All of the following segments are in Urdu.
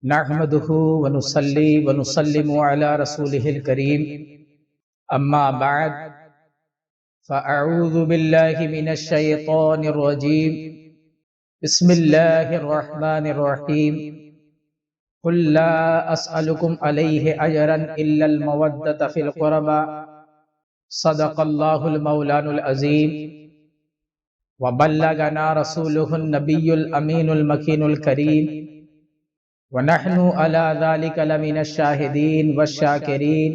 نحمده ونصلي ونسلم على رسوله الكريم أما بعد فأعوذ بالله من الشيطان الرجيم بسم الله الرحمن الرحيم قل لا أسألكم عليه أجرا إلا المودة في القربى صدق الله المولان العظيم وبلغنا رسوله النبي الأمين المكين الكريم ونحن على ذلك لمن الشاهدين والشاکرین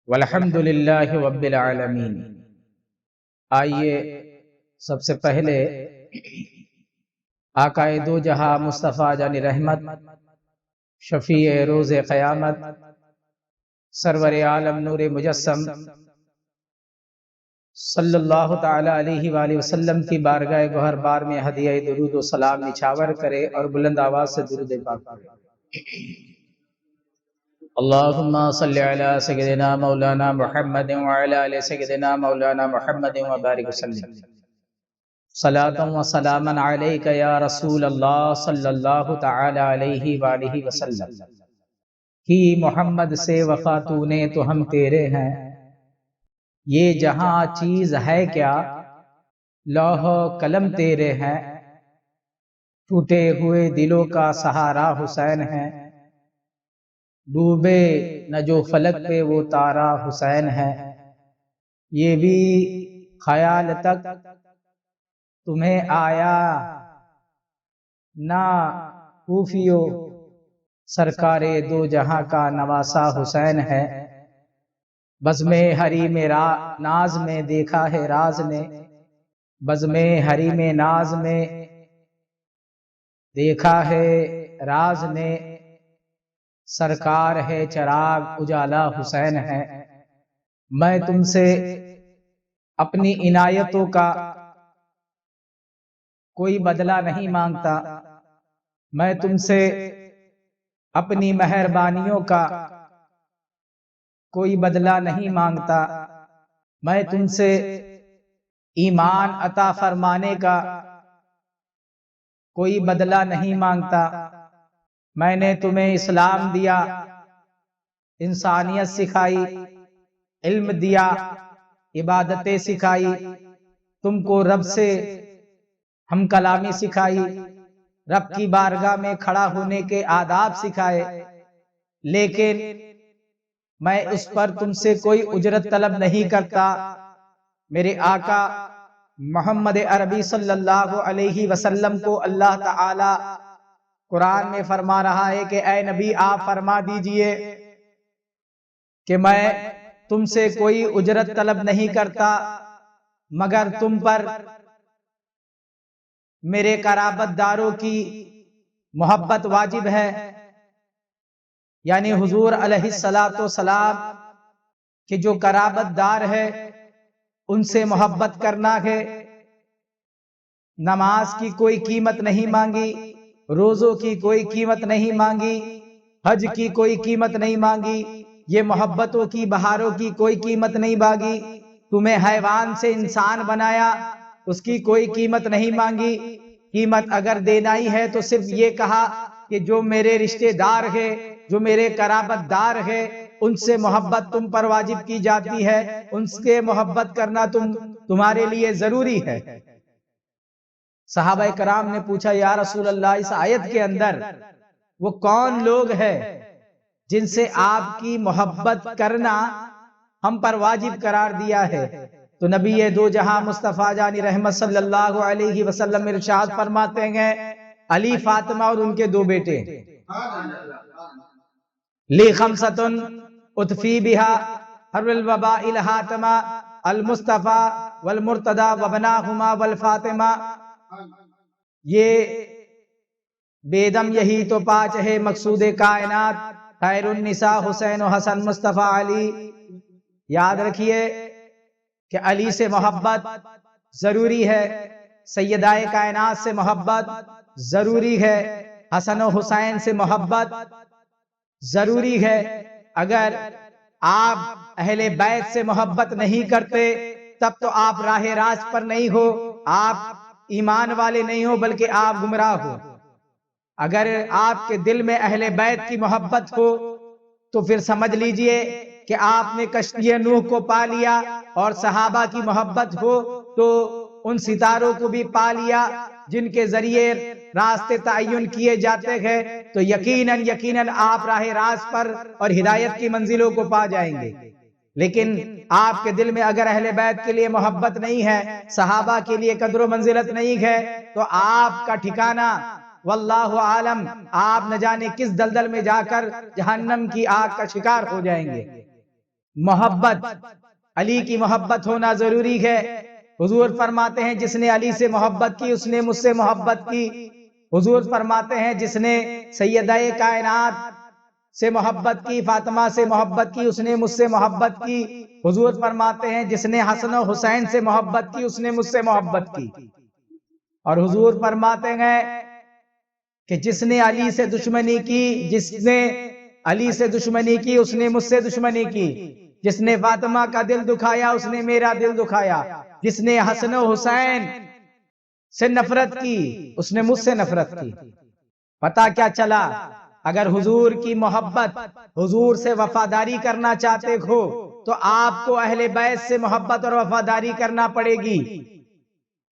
والحمد للہ رب العالمین۔ آئیے سب سے پہلے آقائے دو جہاں مصطفیٰ جان رحمت، شفیع روز قیامت، سرور عالم نور مجسم صلی اللہ تعالی علیہ وآلہ وسلم کی بارگاہ گوہر بار میں ہدیہ درود و سلام نچھاور کرے اور بلند آواز سے درود پاک پڑھے۔ اللہم صلی علی سیدنا مولانا محمد وعلی آل سیدنا مولانا محمد وبارک وسلم۔ صلاۃ و سلاما علیک یا رسول اللہ صلی اللہ تعالی علیہ وآلہ وسلم۔ کی محمد سے وفا تو نے تو ہم تیرے ہیں، یہ جہاں چیز ہے کیا لوح و قلم تیرے ہیں، ٹوٹے ہوئے دلوں کا سہارا حسین ہے، ڈوبے نہ جو فلک پہ وہ تارا حسین ہے، یہ بھی خیال تک تمہیں آیا نہ کوفیو سرکار دو جہاں کا نواسا حسین ہے، بزم حریم ناز میں دیکھا ہے راز نے، بزم حریم ناز میں دیکھا ہے راز نے، سرکار ہے چراغ اجالا حسین ہے۔ میں تم سے اپنی عنایتوں کا کوئی بدلہ نہیں مانگتا، میں تم سے اپنی مہربانیوں کا کوئی بدلہ نہیں مانگتا، میں تم سے ایمان عطا فرمانے کا کوئی بدلہ نہیں مانگتا، میں نے تمہیں اسلام دیا، انسانیت سکھائی، علم دیا، عبادتیں سکھائی، تم کو رب سے ہم کلامی سکھائی، رب کی بارگاہ میں کھڑا ہونے کے آداب سکھائے، لیکن میں اس پر تم سے کوئی اجرت طلب نہیں کرتا۔ میرے آقا محمد عربی صلی اللہ علیہ وسلم کو اللہ تعالی قرآن میں فرما رہا ہے کہ اے نبی آپ فرما دیجئے کہ میں تم سے کوئی اجرت طلب نہیں کرتا، مگر تم پر میرے قرابت داروں کی محبت واجب ہے، یعنی حضور علیہ السلام کہ جو قرابت دار ہے ان سے محبت کرنا ہے۔ نماز کی کوئی قیمت نہیں مانگی، روزوں کی کوئی قیمت نہیں مانگی، حج کی کوئی قیمت نہیں مانگی، یہ محبتوں کی بہاروں کی کوئی قیمت نہیں مانگی، تمہیں حیوان سے انسان بنایا اس کی کوئی قیمت نہیں مانگی۔ قیمت اگر دینا ہی ہے تو صرف یہ کہا کہ جو میرے رشتہ دار ہے، جو میرے قرابت دار ہے، ان سے محبت تم پر واجب کی جاتی ہے، ان سے محبت کرنا تمہارے لیے ضروری ہے۔ صحابہ کرام نے پوچھا یا رسول اللہ اس آیت کے اندر وہ کون لوگ ہیں جن سے آپ کی محبت کرنا ہم پر واجب قرار دیا ہے؟ تو نبی دو جہاں مصطفیٰ جان رحمت صلی اللہ علیہ وسلم ارشاد فرماتے ہیں علی فاطمہ اور ان کے دو بیٹے، لی خمسۃ اطفی بہا حر الوباء الحاتمہ المصطفیٰ والمرتضی وابناہما والفاطمہ، یہ بیدم یہی تو پانچ ہے مقصود کائنات، خیر النساء حسین و حسن مصطفیٰ علی۔ یاد رکھیے کہ علی سے محبت ضروری ہے، سیدہ کائنات سے محبت ضروری ہے، حسن و حسین سے محبت ضروری ہے۔ اگر آپ اہل بیت سے محبت نہیں کرتے تب تو آپ راہ راست پر نہیں ہو، آپ ایمان والے نہیں ہو بلکہ آپ گمراہ ہو۔ اگر آپ کے دل میں اہل بیت کی محبت ہو تو پھر سمجھ لیجئے کہ آپ نے کشتی نوح کو پا لیا، اور صحابہ کی محبت ہو تو ان ستاروں کو بھی پا لیا جن کے ذریعے راستے تعین کیے جاتے ہیں، تو یقیناً آپ راہ راست پر اور ہدایت کی منزلوں کو پا جائیں گے۔ لیکن آپ کے دل میں اگر اہل بیت کے لیے محبت نہیں ہے، صحابہ کے لیے قدر و منزلت نہیں ہے، تو آپ کا ٹھکانہ واللہ عالم، آپ نہ جانے کس دلدل میں جا کر جہنم کی آگ کا شکار ہو جائیں گے۔ محبت، علی کی محبت ہونا ضروری ہے۔ حضور فرماتے ہیں جس نے علی سے محبت کی اس نے مجھ سے محبت کی۔ حضور فرماتے ہیں جس نے سیدہ کائنات سے محبت کی، فاطمہ سے محبت کی، اس نے مجھ سے محبت کی۔ حضور فرماتے ہیں جس نے حسن و حسین سے محبت کی اس نے مجھ سے محبت کی۔ اور حضور فرماتے ہیں کہ جس نے علی سے دشمنی کی، جس نے علی سے دشمنی کی اس نے مجھ سے دشمنی کی، جس نے فاطمہ کا دل دکھایا اس نے میرا دل دکھایا، جس نے حسن و حسین سے نفرت کی اس نے مجھ سے نفرت کی۔ پتہ کیا چلا؟ اگر حضور کی محبت، حضور سے وفاداری کرنا چاہتے ہو تو آپ کو اہل بیت سے محبت اور وفاداری کرنا پڑے گی،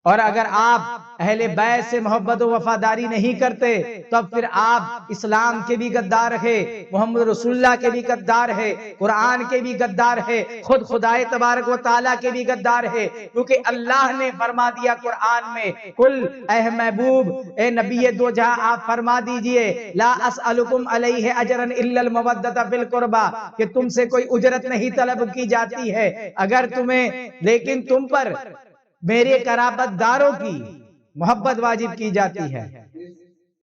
اور اگر آپ اہل بیت سے محبت و وفاداری نہیں کرتے تو اب پھر آپ اسلام کے بھی غدار ہے، محمد رسول اللہ کے بھی غدار ہے، قرآن کے بھی غدار ہے، خود خدائے تبارک و تعالیٰ کے بھی غدار ہے، کیونکہ اللہ نے فرما دیا قرآن میں، کل اے محبوب، اے نبی دو جہاں آپ فرما دیجئے لا اسألکم علیہ اجرا الا المودۃ فی القربى، کہ تم سے کوئی اجرت نہیں طلب کی جاتی ہے، اگر تمہیں، لیکن تم پر میرے قرابت داروں کی محبت واجب کی جاتی ہے۔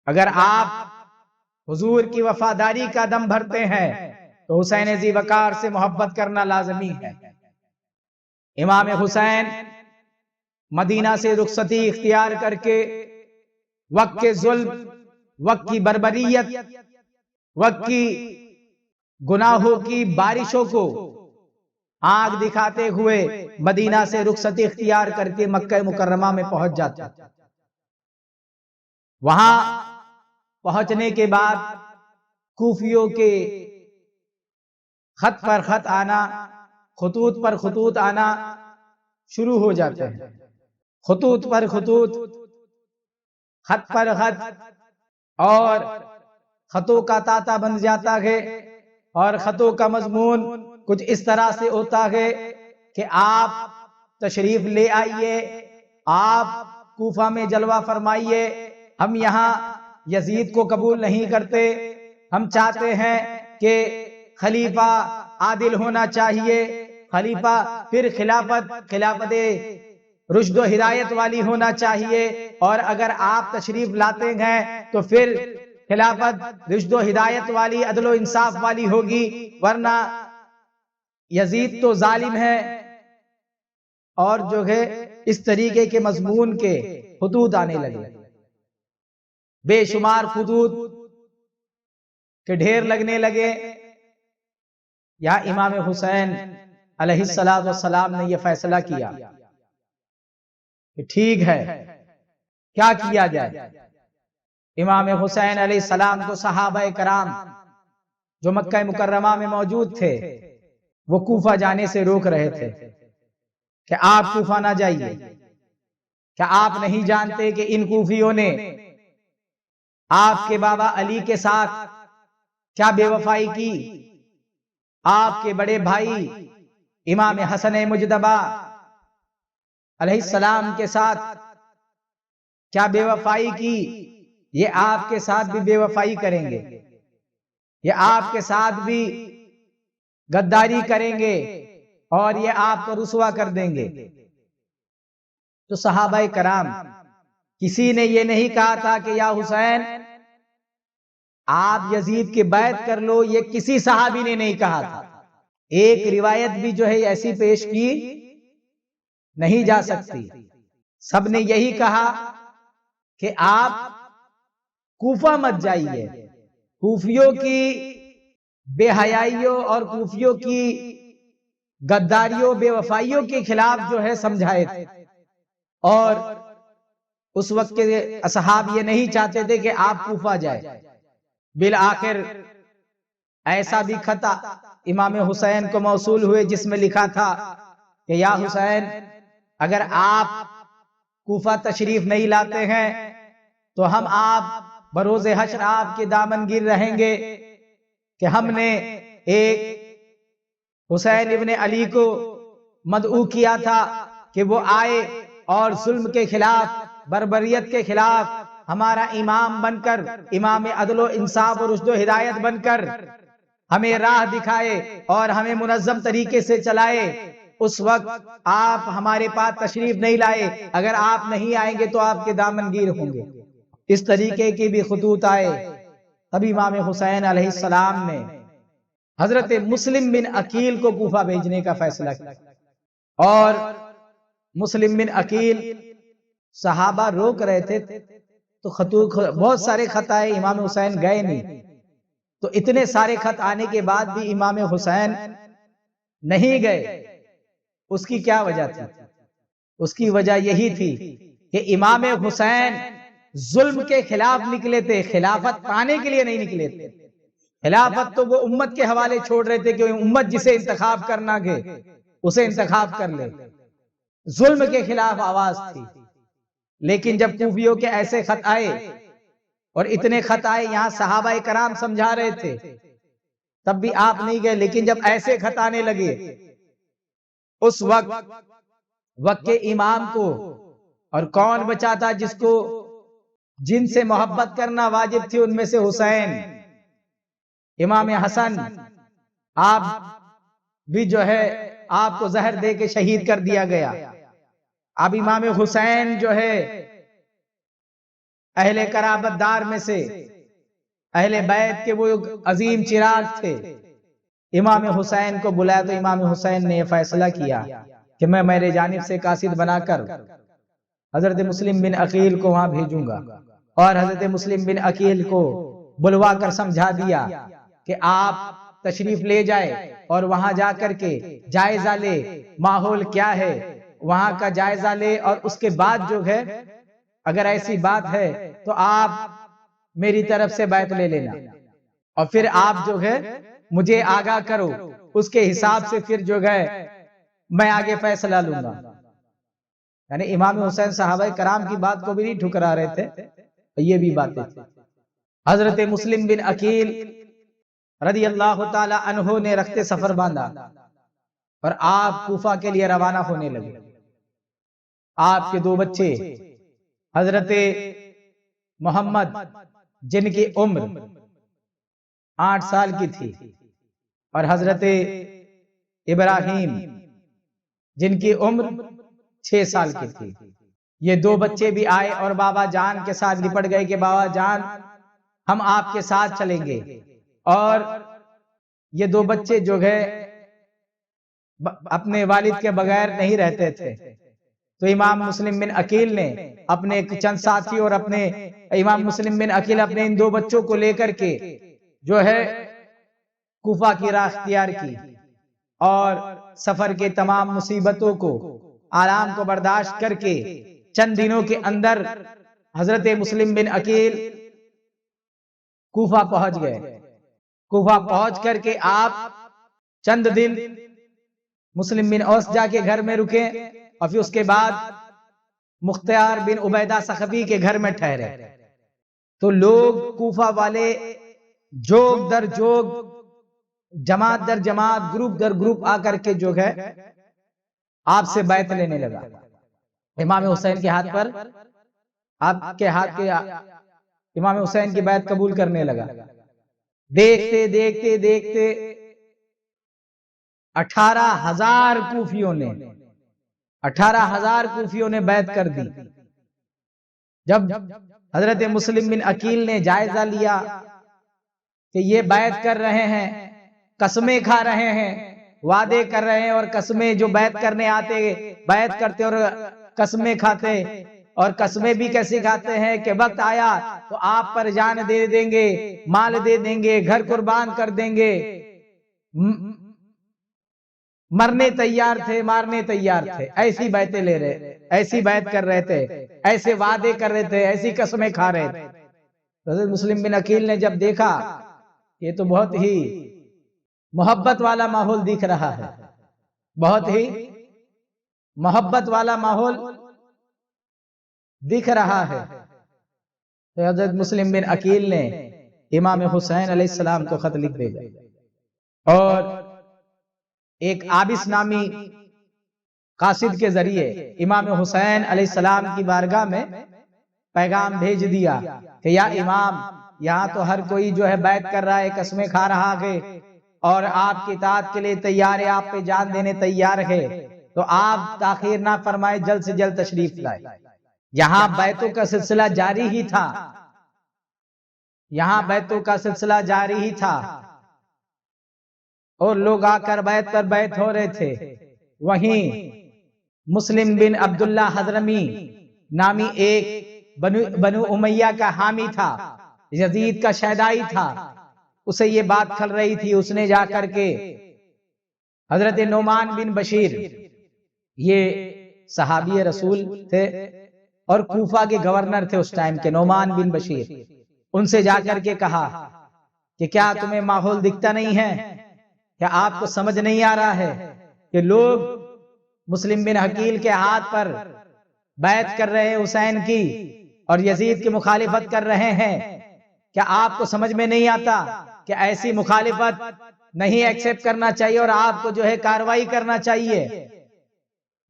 اگر آپ حضور کی وفاداری کا دم بھرتے ہیں تو حسین ذی وقار سے محبت کرنا لازمی ہے۔ امام حسین مدینہ سے رخصتی اختیار کر کے وقت کے ظلم، وقت کی بربریت، وقت کی گناہوں کی بارشوں کو آگ دکھاتے ہوئے مدینہ سے رخصتی اختیار کر کے مکہ مکرمہ میں پہنچ جاتے۔ وہاں پہنچنے کے بعد کوفیوں کے خط پر خط آنا، خطوط پر خطوط آنا شروع ہو جاتے ہیں۔ خطوط پر خطوط، خط پر خط، اور خطوں کا تاتا بن جاتا ہے، اور خطوں کا مضمون کچھ اس طرح سے ہوتا ہے کہ آپ تشریف لے آئیے، آپ کوفہ میں جلوہ فرمائیے، ہم یہاں یزید کو قبول نہیں کرتے، ہم چاہتے ہیں کہ خلیفہ عادل ہونا چاہیے، خلیفہ پھر خلافت رشد و ہدایت والی ہونا چاہیے، اور اگر آپ تشریف لاتے ہیں تو پھر خلافت رشد و ہدایت والی، عدل و انصاف والی ہوگی، ورنہ یزید تو ظالم ہے۔ اور جو ہے اس طریقے کے مضمون کے خطوط آنے لگے، بے شمار خطوط کے ڈھیر لگنے لگے۔ یا امام حسین علیہ السلام نے یہ فیصلہ کیا کہ ٹھیک ہے، کیا کیا جائے؟ امام حسین علیہ السلام کو صحابہ کرام جو مکہ مکرمہ میں موجود تھے وہ کوفہ جانے سے روک رہے تھے کہ آپ کوفہ نہ جائیے، کیا آپ نہیں جانتے کہ ان کوفیوں نے آپ کے بابا علی کے ساتھ کیا بے وفائی کی؟ آپ کے بڑے بھائی امام حسن مجتبی علیہ السلام کے ساتھ کیا بے وفائی کی؟ یہ آپ کے ساتھ بھی بے وفائی کریں گے، یہ آپ کے ساتھ بھی غداری کریں گے، اور یہ آپ کو رسوا کر دیں گے۔ تو صحابہ کرام کسی نے یہ نہیں کہا تھا کہ یا حسین آپ یزید کی بیعت کر لو، یہ کسی صحابی نے نہیں کہا تھا۔ ایک روایت بھی جو ہے ایسی پیش کی نہیں جا سکتی، سب نے یہی کہا کہ آپ کوفہ مت جائیے، کوفیوں کی بے حیائیوں اور کوفیوں کی غداریوں بے وفائیوں کے خلاف جو ہے سمجھائے تھے، اور اس وقت کے اصحاب یہ نہیں چاہتے تھے کہ آپ کوفہ جائے۔ بالآخر ایسا بھی خط امام حسین کو موصول ہوئے جس میں لکھا تھا کہ یا حسین، اگر آپ کوفہ تشریف نہیں لاتے ہیں تو ہم آپ بروز حشر آپ کے دامن گیر رہیں گے کہ ہم نے ایک حسین ابن علی کو مدعو کیا تھا کہ وہ آئے اور ظلم کے خلاف، بربریت کے خلاف ہمارا امام بن کر، امام عدل و انصاف اور رشد و ہدایت بن کر ہمیں راہ دکھائے اور ہمیں منظم طریقے سے چلائے۔ اس وقت آپ ہمارے پاس تشریف نہیں لائے، اگر آپ نہیں آئیں گے تو آپ کے دامن گیر ہوں گے۔ اس طریقے کے بھی خطوط آئے۔ تب امام حسین علیہ السلام نے حضرت مسلم بن عقیل کو کوفہ بھیجنے کا فیصلہ کیا، اور مسلم بن عقیل صحابہ روک رہے تھے تو خطوط بہت سارے خط آئے، امام حسین گئے نہیں۔ تو اتنے سارے خط آنے کے بعد بھی امام حسین نہیں گئے۔ اس کی کیا وجہ تھی؟ اس کی وجہ یہی تھی کہ امام حسین ظلم کے خلاف نکلے تھے، خلافت پانے کے لیے نہیں نکلے تھے۔ خلافت تو وہ امت کے حوالے چھوڑ رہے تھے کہ امت جسے انتخاب کرنا گے اسے انتخاب کر لے، ظلم کے خلاف آواز تھی۔ لیکن جب کوفیوں کے ایسے خط آئے اور اتنے خط آئے، یہاں صحابہ کرام سمجھا رہے تھے، تب بھی آپ نہیں گئے۔ لیکن جب ایسے خط آنے لگے، اس وقت کے امام کو، اور کون بچا تھا جس کو جن سے محبت کرنا واجب تھی ان میں سے حسین، امام حسن، آپ بھی جو ہے آپ کو زہر دے کے شہید کر دیا گیا۔ اب امام حسین جو ہے اہل قرابت دار میں سے، اہل بیت کے وہ عظیم چراغ تھے۔ امام حسین کو بلایا تو امام حسین نے یہ فیصلہ کیا کہ میں میرے جانب سے قاصد بنا کر حضرت مسلم بن عقیل کو وہاں بھیجوں گا، اور حضرت مسلم بن عقیل کو بلوا کر سمجھا دیا کہ آپ تشریف لے جائے اور وہاں جا کر کے جائزہ لے، ماحول کیا ہے وہاں کا جائزہ لے، اور اس کے بعد جو ہے اگر ایسی بات ہے تو آپ میری طرف سے بیعت لے لینا، اور پھر آپ جو ہے مجھے آگاہ کرو، اس کے حساب سے پھر جو ہے میں آگے فیصلہ لوں گا۔ یعنی امام حسین صحابہ کرام کی بات کو بھی نہیں ٹھکرا رہے تھے، یہ بھی باتیں تھی۔ حضرت مسلم بن عقیل رضی اللہ تعالی عنہ نے رخت سفر باندھا اور آپ کوفہ کے لیے روانہ ہونے لگے۔ آپ کے دو بچے حضرت محمد جن کی عمر 8 سال کی تھی، اور حضرت ابراہیم جن کی عمر 6 سال کی تھی، یہ دو بچے بھی آئے اور بابا جان کے ساتھ لپٹ گئے کہ بابا جان ہم آپ کے ساتھ چلیں گے۔ اور یہ دو بچے جو ہے اپنے والد کے بغیر نہیں رہتے تھے، تو امام مسلم بن عقیل نے اپنے چند ساتھی اور اپنے امام مسلم بن عقیل اپنے ان دو بچوں کو لے کر کے جو ہے کوفہ کی راہ اختیار کی، اور سفر کے تمام مصیبتوں کو، آلام کو برداشت کر کے چند دنوں کے اندر حضرت مسلم بن عقیل کوفہ پہنچ گئے۔ کوفہ پہنچ کر کے آپ چند دن مسلم بن اوس جا کے گھر میں رکے، اور پھر اس کے بعد مختار بن عبیدہ ثقفی کے گھر میں ٹھہرے۔ تو لوگ کوفہ والے جوگ در جوگ، جماعت در جماعت، گروپ در گروپ آ کر کے جو ہے آپ سے بیعت لینے لگا۔ امام حسین کے ہاتھ پر، آپ کے ہاتھ کے امام حسین کی بیعت قبول کرنے لگا۔ دیکھتے دیکھتے دیکھتے 18,000 کوفیوں نے بیعت کر دی۔ جب حضرت مسلم بن عقیل نے جائزہ لیا کہ یہ بیعت کر رہے ہیں، قسمیں کھا رہے ہیں، وعدے کر رہے ہیں، اور قسمیں جو بیعت کرنے آتے بیعت کرتے اور قسمیں کھاتے، اور قسمیں بھی کیسی کھاتے ہیں کہ وقت آیا تو آپ پر جان دے دیں گے، مال دے دیں گے، گھر قربان کر دیں گے، مرنے تیار تھے، مارنے تیار تھے، ایسی بیعتیں لے رہے، ایسی بیعت کر رہے تھے، ایسے وعدے کر رہے تھے، ایسی قسمیں کھا رہے تھے۔ حضرت مسلم بن عقیل نے جب دیکھا یہ تو بہت ہی محبت والا ماحول دکھ رہا ہے، بہت ہی محبت والا ماحول دکھ رہا ہے، تو حضرت مسلم بن عقیل نے امام حسین علیہ السلام کو خط لکھ بھیجا، اور ایک عابس نامی قاصد کے ذریعے امام حسین علیہ السلام کی بارگاہ میں پیغام بھیج دیا کہ یا امام، یہاں تو ہر کوئی جو ہے بیعت کر رہا ہے، قسمیں کھا رہا ہے، اور آپ کی اطاعت کے لیے تیار ہے، آپ پہ جان دینے تیار ہے، تو آپ تاخیر نہ فرمائے، جلد سے جلد تشریف لائے۔ یہاں بیعتوں کا سلسلہ جاری ہی تھا، یہاں بیعتوں کا سلسلہ جاری ہی تھا، اور لوگ آ کر بیعت پر بیعت ہو رہے تھے۔ وہیں مسلم بن عبداللہ حضرمی نامی ایک بنو امیہ کا حامی تھا، یزید کا شیدائی تھا، اسے یہ بات کھل رہی تھی، اس نے جا کر کے حضرت نعمان بن بشیر، یہ صحابی رسول تھے اور کوفہ کے گورنر تھے اس ٹائم کے، نعمان بن بشیر، ان سے جا کر کے کہا کہ کیا تمہیں ماحول دکھتا نہیں ہے؟ کیا آپ کو سمجھ نہیں آ رہا ہے کہ لوگ مسلم بن عقیل کے ہاتھ پر بیعت کر رہے ہیں حسین کی، اور یزید کی مخالفت کر رہے ہیں؟ کیا آپ کو سمجھ میں نہیں آتا کہ ایسی مخالفت نہیں ایکسپٹ کرنا چاہیے، اور آپ کو جو ہے کارروائی کرنا چاہیے،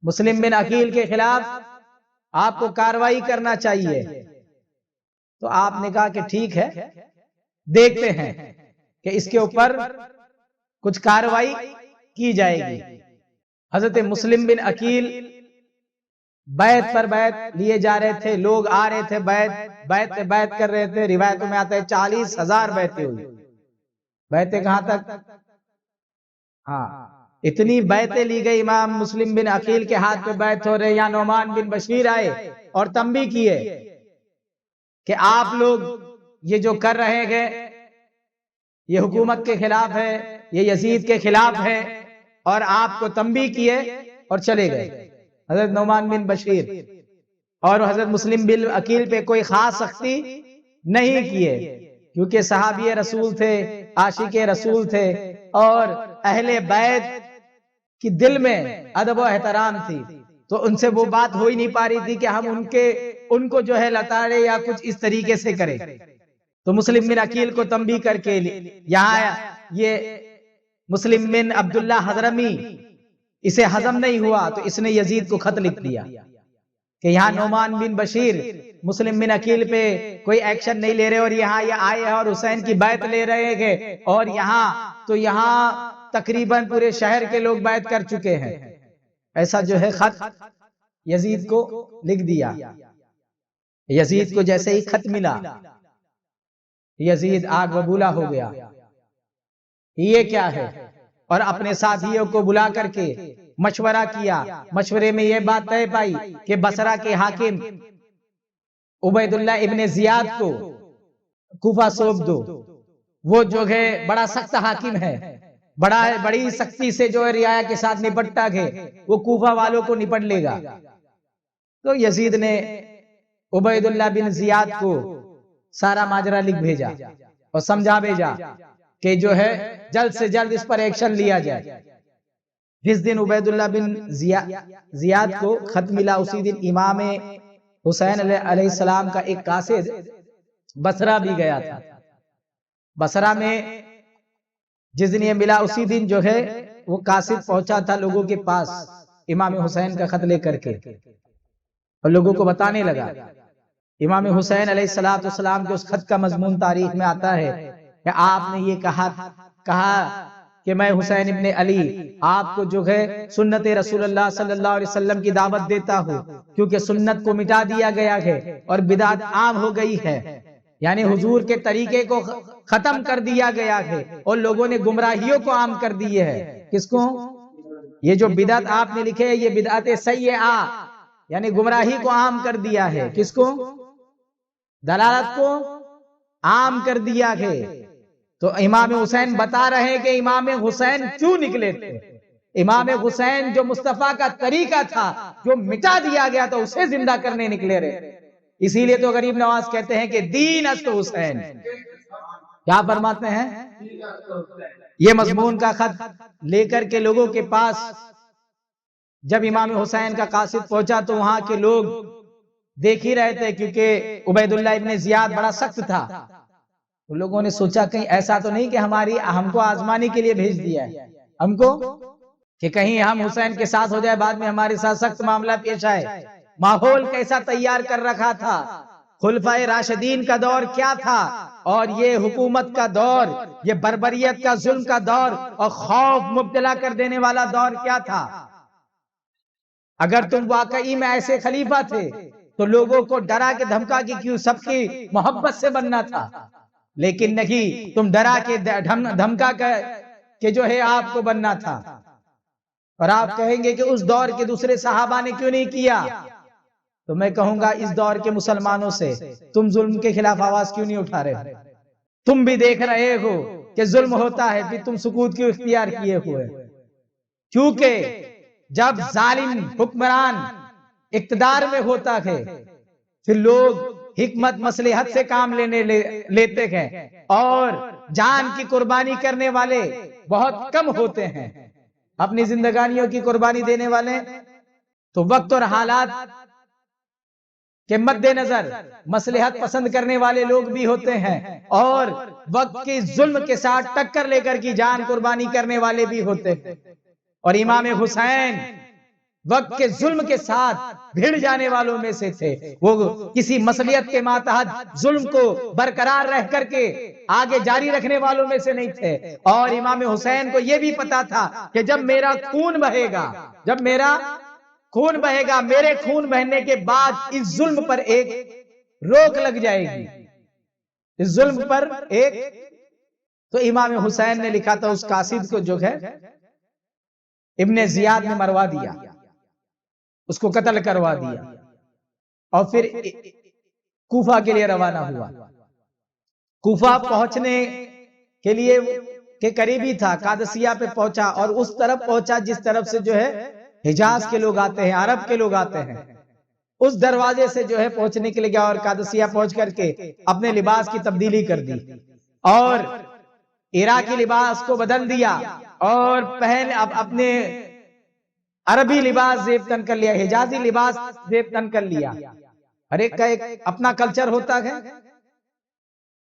مسلم بن عقیل کے خلاف آپ کو کارروائی کرنا چاہیے؟ تو آپ نے کہا کہ ٹھیک ہے، دیکھتے ہیں کہ اس کے اوپر کچھ کارروائی کی جائے گی۔ حضرت مسلم بن عقیل بیعت پر بیعت لیے جا رہے تھے، لوگ آ رہے تھے، بیعت کر رہے تھے، روایتوں میں آتا ہے 40,000 بیعتیں ہوئی۔ بیعتیں کہاں تک؟ ہاں، اتنی بیعتیں لی گئی، امام مسلم بن عقیل کے ہاتھ پہ بیعت ہو رہے، یا نعمان بن بشیر آئے اور تنبیہ کیے کہ آپ لوگ یہ جو کر رہے ہیں یہ حکومت کے خلاف ہے، یہ یزید کے خلاف ہے، اور آپ کو تنبیہ کیے اور چلے گئے حضرت نعمان بن بشیر، اور حضرت مسلم بن عقیل پہ کوئی خاص سختی نہیں کیے، کیونکہ صحابی رسول تھے، عاشق رسول تھے، اور اہل بیت کی دل میں ادب و احترام تھی، تو ان سے وہ بات ہو ہی نہیں پا رہی تھی کہ ہم ان کو جو ہے لتاڑے یا کچھ اس طریقے سے کریں۔ تو مسلم بن عقیل کو تنبیہ کر کے یہاں یہ مسلم بن عبداللہ حضرمی اسے ہضم نہیں ہوا، تو اس نے یزید کو خط لکھ دیا کہ یہاں نعمان بن بشیر مسلم بن عقیل پہ کوئی ایکشن نہیں لے رہے، اور یہاں یہ آئے ہیں اور حسین کی بیعت لے رہے ہیں، اور یہاں تقریباً پورے شہر کے لوگ بیعت کر چکے ہیں۔ ایسا جو ہے خط یزید کو لکھ دیا۔ یزید کو جیسے ہی خط ملا، یزید آگ ببولا ہو گیا، یہ کیا ہے، اور اپنے ساتھیوں کو بلا کر کے مشورہ کیا۔ مشورے میں یہ بات طے پائی کہ بصرہ کے حاکم عبید اللہ ابن زیاد کو کوفہ سونپ دو، وہ جو ہے بڑا سخت حاکم ہے، بڑی سختی سے جو ہے رعایا کے ساتھ نپٹتا ہے، وہ کوفہ والوں کو نپٹ لے گا۔ تو یزید نے عبید اللہ بن زیاد کو سارا ماجرا لکھ بھیجا اور سمجھا بھیجا کہ جو ہے جلد سے جلد اس پر ایکشن لیا جائے۔ جس دن عبید اللہ بن زیاد کو خط ملا، اسی دن امام حسین علیہ السلام کا ایک قاصد بصرہ بھی گیا تھا۔ بصرہ میں جس دن یہ ملا، اسی دن جو ہے وہ قاصد پہنچا تھا لوگوں کے پاس امام حسین کا خط لے کر کے، اور لوگوں کو بتانے لگا۔ امام حسین علیہ السلام کے اس خط کا مضمون تاریخ میں آتا ہے کہ آپ نے یہ کہا کہ میں حسین ابن علی آپ کو جو ہے سنت رسول اللہ صلی اللہ علیہ وسلم کی دعوت دیتا ہوں، کیونکہ سنت کو مٹا دیا گیا ہے اور بدعت عام ہو گئی ہے، یعنی حضور کے طریقے کو ختم کر دیا گیا ہے، اور لوگوں نے گمراہیوں کو عام کر دیے ہے۔ کس کو؟ یہ جو بدعت آپ نے لکھے یہ بدعت سیئہ، یعنی گمراہی کو عام کر دیا ہے۔ کس کو؟ دلالت کو عام کر دیا ہے۔ تو امام حسین بتا رہے ہیں کہ امام حسین کیوں نکلے تھے، امام حسین جو مصطفیٰ کا طریقہ تھا جو مٹا دیا گیا تھا اسے زندہ کرنے نکلے رہے. اسی لیے تو غریب نواز کہتے ہیں کہ دین است حسین. کیا فرماتے ہیں؟ یہ مضمون کا خط لے کر کے لوگوں کے پاس جب امام حسین کا قاصد پہنچا تو وہاں کے لوگ دیکھ ہی رہے تھے، کیونکہ عبید اللہ ابن زیاد بڑا سخت تھا. تو لوگوں نے سوچا کہیں ایسا تو نہیں کہ ہم کو آزمانے کے لیے بھیج دیا ہے ہم کو، کہ کہیں ہم حسین کے ساتھ ہو جائے بعد میں ہمارے ساتھ سخت معاملہ پیش آئے. ماحول کیسا تیار کر رکھا تھا، خلفائے راشدین کا دور کیا تھا، اور یہ حکومت کا دور، یہ بربریت کا ظلم کا دور اور خوف مبتلا کر دینے والا دور کیا تھا. اگر تم واقعی میں ایسے خلیفہ تھے تو لوگوں کو ڈرا کے دھمکا کے کیوں، سب کی محبت سے بننا تھا. لیکن نہیں، تم ڈرا کے دھمکا کے جو ہے آپ کو بننا تھا. اور آپ کہیں گے کہ اس دور کے دوسرے صحابہ نے کیوں نہیں کیا، تو میں کہوں گا اس دور کے مسلمانوں سے تم ظلم کے خلاف آواز کیوں نہیں اٹھا رہے؟ تم بھی دیکھ رہے ہو کہ ظلم ہوتا ہے، پھر تم سکوت کیوں اختیار کیے ہوئے؟ کیونکہ جب ظالم حکمران اقتدار میں ہوتا ہے پھر لوگ حکمت مصلحت سے کام لیتے ہیں اور جان کی قربانی کرنے والے بہت کم ہوتے ہیں. اپنی زندگانیوں کی قربانی دینے والے تو وقت اور حالات کے مد نظر مصلحت پسند کرنے والے لوگ بھی ہوتے ہیں، اور وقت کی ظلم کے ساتھ ٹکر لے کر کی جان قربانی کرنے والے بھی ہوتے ہیں. اور امام حسین وقت کے ظلم کے ساتھ بھیڑ جانے والوں میں سے تھے. وہ کسی مصلحت کے ماتحت ظلم کو برقرار رہ کر کے آگے جاری رکھنے والوں میں سے نہیں تھے. اور امام حسین کو یہ بھی پتا تھا کہ جب میرا خون بہے گا، میرے خون بہنے کے بعد اس ظلم پر ایک روک لگ جائے گی، اس ظلم پر ایک. تو امام حسین نے لکھا تھا اس قاصد کو جو ہے ابن زیاد نے مروا دیا، اس کو قتل کروا دیا، اور پھر کوفہ کے لیے روانہ ہوا. کوفہ پہنچنے کے لیے کہ قریبی تھا، قادسیہ پہ پہنچا اور اس طرف پہنچا جس طرف سے جو ہے حجاز کے لوگ آتے ہیں، عرب کے لوگ آتے ہیں. اس دروازے سے جو ہے پہنچنے کے لیے گیا اور قادسیہ پہنچ کر کے اپنے لباس کی تبدیلی کر دی اور عراقی لباس کو بدل دیا اور اپنے عربی لباس زیب تن کر لیا، حجازی لباس زیب تن کر لیا. ہر ایک کا ایک اپنا کلچر ہوتا ہے.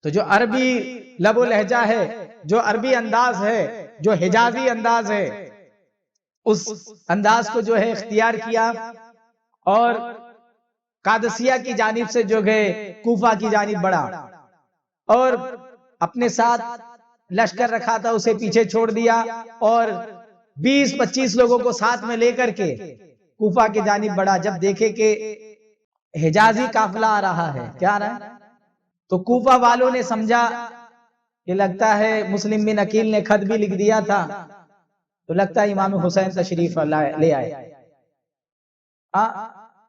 تو جو عربی لب و لہجہ ہے، جو عربی انداز ہے، جو حجازی انداز ہے، اس انداز کو جو ہے اختیار کیا اور قادسیہ کی جانب سے جو گئے کوفہ کی جانب بڑھا اور اپنے ساتھ لشکر رکھا تھا اسے پیچھے چھوڑ دیا اور 20-25 لوگوں کو ساتھ میں لے کر کے کوفہ کی جانب بڑھا. جب دیکھے کہ حجازی قافلہ آ رہا ہے، کیا آ رہا ہے، تو کوفہ والوں نے سمجھا کہ لگتا ہے مسلم بن عقیل نے خط بھی لکھ دیا تھا، تو لگتا ہے امام حسین تشریف لے آئے.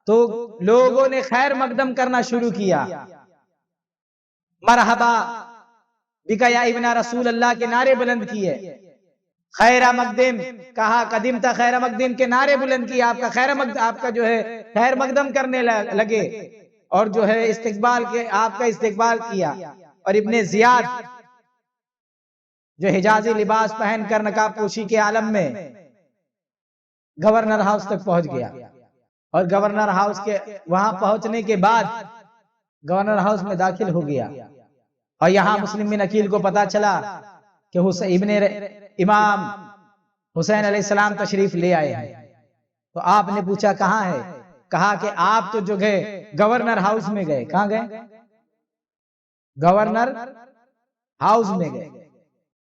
تو لوگوں نے خیر مقدم کرنا شروع کیا، مرحبا بک یا ابن رسول اللہ کے نعرے بلند کیے، خیر مقدم کہا، قدیم تا خیر مقدم کے نعرے بلند کیے، آپ کا جو ہے خیر مقدم کرنے لگے اور جو ہے آپ کا استقبال کیا. اور ابن زیاد جو حجازی لباس پہن کر نقاب پوشی کے عالم میں گورنر ہاؤس تک پہنچ گیا اور گورنر ہاؤس کے وہاں پہنچنے کے بعد گورنر ہاؤس میں داخل ہو گیا اور یہاں مسلم بن عقیل کو پتا چلا کہ امام حسین علیہ السلام تشریف لے آئے ہیں. تو آپ نے پوچھا کہاں ہے، کہا کہ آپ تو جو گئے گورنر ہاؤس میں گئے. کہاں گئے؟ گورنر ہاؤس میں گئے.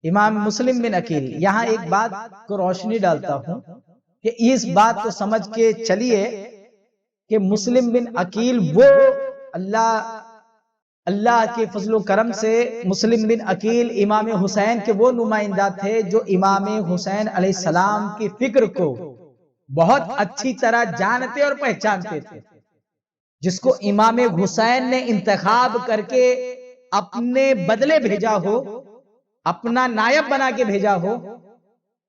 امام مسلم بن عقیل، یہاں ایک بات کو روشنی ڈالتا ہوں کہ اس بات کو سمجھ کے چلیے کہ مسلم بن عقیل وہ اللہ کے فضل و کرم سے مسلم بن عقیل امام حسین کے وہ نمائندہ تھے جو امام حسین علیہ السلام کی فکر کو بہت اچھی طرح جانتے اور پہچانتے تھے، جس کو امام حسین نے انتخاب کر کے اپنے بدلے بھیجا ہو، اپنا نائب بنا کے بھیجا ہو،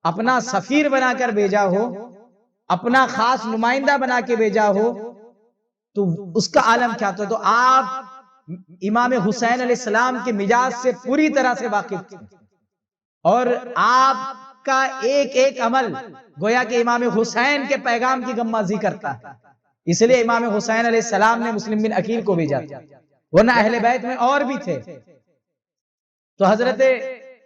اپنا سفیر بنا کر بھیجا ہو، اپنا خاص نمائندہ بنا کے بھیجا ہو، تو اس کا عالم کیا تھا؟ تو آپ امام حسین علیہ السلام کے مزاج سے پوری طرح سے واقف تھے، اور آپ کا ایک ایک عمل گویا کہ امام حسین کے پیغام کی غمازی کرتا ہے۔ اس لیے امام حسین علیہ السلام نے مسلم بن عقیل کو بھیجا تھا، ورنہ اہل بیت میں اور بھی تھے۔ تو حضرت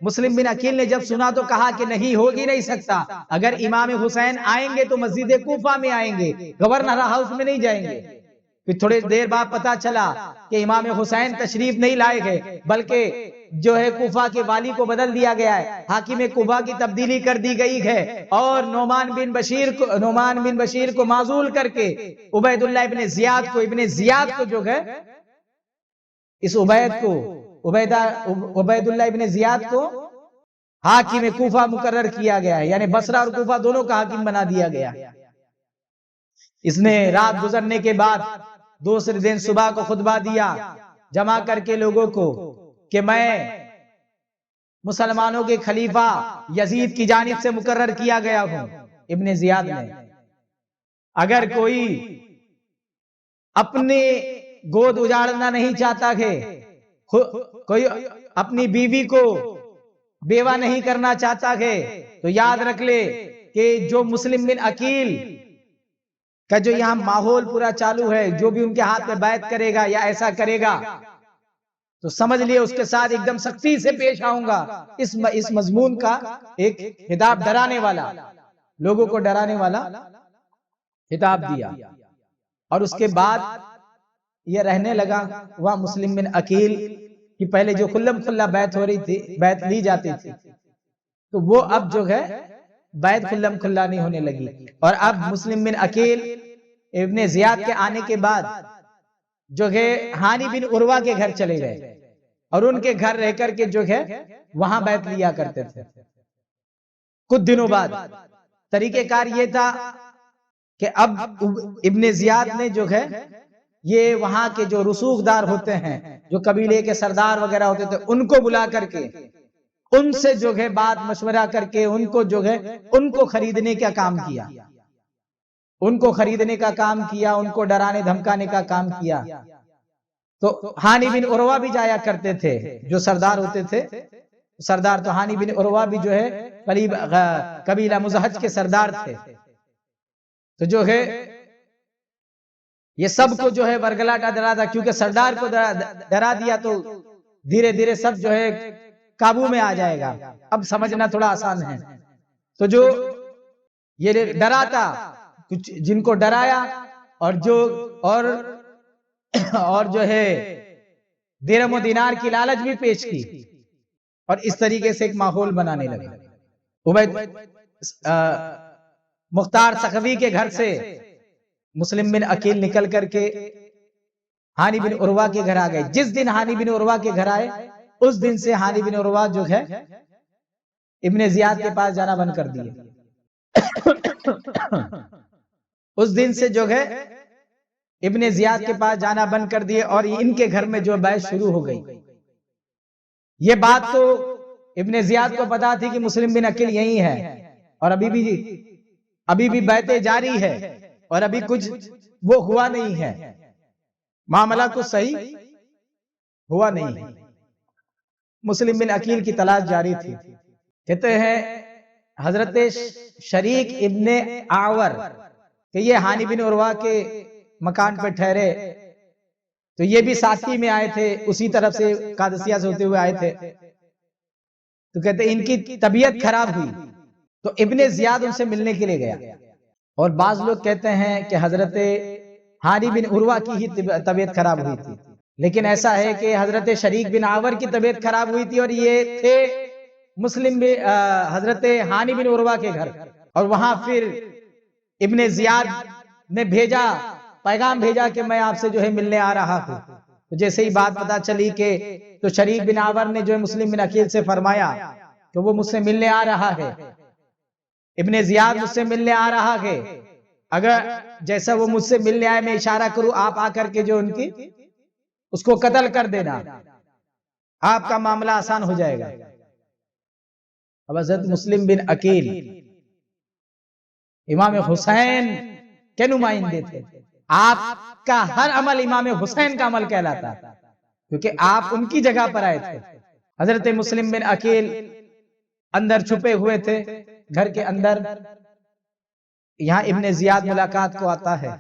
مسلم بن عقیل نے جب سنا تو کہا کہ نہیں، ہو ہی نہیں سکتا، اگر امام حسین آئیں گے تو مسجد کوفہ میں آئیں گے، گورنر ہاؤس میں نہیں جائیں گے۔ پھر تھوڑے دیر بعد پتا چلا کہ امام حسین تشریف نہیں لائے گئے، بلکہ جو ہے کوفہ کے والی کو بدل دیا گیا ہے، حاکم کوفہ کی تبدیلی کر دی گئی ہے، اور نعمان بن بشیر کو معزول کر کے عبید اللہ ابن زیاد کو جو ہے اس عبید اللہ ابن زیاد کو حاکم کوفہ مقرر کیا گیا ہے، یعنی بصرہ اور کوفہ دونوں کا حاکم بنا دیا گیا ہے۔ اس نے رات گزرنے کے بعد دوسرے دن صبح کو خطبہ دیا، جمع کر کے لوگوں کو، کہ میں مسلمانوں کے خلیفہ یزید کی جانب سے مقرر کیا گیا ہوں، ابن زیاد نے۔ اگر کوئی اپنے گود اجاڑنا نہیں چاہتا ہے، کوئی اپنی بیوی کو بیوہ نہیں کرنا چاہتا ہے، تو یاد رکھ لے کہ جو مسلم بن عقیل کا جو یہاں ماحول پورا چالو ہے، جو بھی ان کے ہاتھ میں بیعت کرے گا یا ایسا کرے گا تو سمجھ لیے اس کے ساتھ ایک دم سختی سے پیش آؤں گا۔ اس مضمون کا ایک خطاب ڈرانے والا، لوگوں کو ڈرانے والا خطاب دیا، اور اس کے بعد یہ رہنے لگا وہاں مسلم بن عقیل کی پہلے جو کھلم کھلا بیعت ہو رہی تھی، بیعت لی جاتی تھی، تو وہ اب جو ہے بیعت کھلم کھلا نہیں ہونے لگی، اور اب مسلم بن عقیل ابن زیاد کے آنے کے بعد جو ہے ہانی بن عروہ کے گھر چلے گئے، اور ان کے گھر رہ کر کے جو ہے وہاں بیعت لیا کرتے تھے۔ کچھ دنوں بعد طریقہ کار یہ تھا کہ اب ابن زیاد نے جو ہے یہ وہاں کے جو رسوخ دار ہوتے ہیں، جو قبیلے کے سردار وغیرہ ہوتے تھے، ان کو بلا کر کے ان سے جو ہے بات مشورہ کر کے ان کو جو ہے ان کو خریدنے کا کام کیا، ان کو خریدنے کا کام کیا، ان کو ڈرانے دھمکانے کا کام کیا۔ تو ہانی بن عروہ بھی جایا کرتے تھے، جو سردار ہوتے تھے، سردار تو ہانی بن عروہ بھی جو ہے قبیلہ مزہج کے سردار تھے، تو جو ہے یہ سب کو جو ہے ورگلاٹا ڈرا تھا، کیونکہ سردار کو ڈرا دیا تو دھیرے دھیرے سب جو ہے قابو میں آ جائے گا۔ اب سمجھنا تھوڑا آسان ہے۔ تو جو یہ ڈرا تھا، کچھ جن کو ڈرایا اور جو ہے درہم و دینار کی لالچ بھی پیش کی، اور اس طریقے سے ایک ماحول بنانے لگے۔ مختار ثقفی کے گھر سے مسلم بن عقیل نکل کر کے ہانی بن عروہ کے گھر آ گئے۔ جس دن ہانی بن عروہ کے گھر آئے، اس دن سے ہانی بن عروہ جو ہے ابن زیاد کے پاس جانا بند کر دیے۔ اس دن سے جو ہے ابن زیاد کے پاس جانا بند کر دیے، اور ان کے گھر میں جو بیعت شروع ہو گئی۔ یہ بات تو ابن زیاد کو پتا تھی کہ مسلم بن عقیل یہی ہے، اور ابھی بھی بیعتیں جاری ہے، اور ابھی کچھ وہ ہوا نہیں ہے، معاملہ کو صحیح ہوا نہیں ہے۔ مسلم بن عقیل کی تلاش جاری تھی۔ کہتے ہیں حضرت شریک ابن آور کہ یہ ہانی بن عروہ کے مکان پر ٹھہرے، تو یہ بھی ساتھی میں آئے تھے، اسی طرف سے قادسیہ سے ہوتے ہوئے آئے تھے۔ تو کہتے ہیں ان کی طبیعت خراب ہوئی، تو ابن زیاد ان سے ملنے کے لیے گیا، اور بعض لوگ کہتے ہیں کہ حضرت ہانی بن عروہ کی ہی طبیعت خراب ہوئی تھی، لیکن ایسا ہے کہ حضرت شریک بن آور کی طبیعت خراب ہوئی تھی، اور یہ تھے حضرت ہانی بن عروہ کے گھر، اور وہاں پھر ابن زیاد نے پیغام بھیجا کہ میں آپ سے جو ہے ملنے آ رہا ہوں۔ تو جیسے ہی بات پتا چلی کہ تو شریک بن آور نے جو ہے مسلم بن عقیل سے فرمایا کہ وہ مجھ سے ملنے آ رہا ہے، ابن زیاد مجھ سے ملنے آ رہا ہے، اگر جیسا وہ مجھ سے ملنے آئے میں اشارہ کروں، آپ آ کر کے جو اس کو قتل کر دینا، آپ کا معاملہ آسان ہو جائے گا۔ اب حضرت مسلم بن عقیل امام حسین کے نمائندے تھے. آپ کا ہر عمل امام حسین کا عمل کہلاتا ہے کیونکہ آپ ان کی جگہ پر آئے تھے. حضرت مسلم بن عقیل اندر چھپے ہوئے تھے گھر کے اندر. یہاں ابن زیاد ملاقات کو آتا ہے.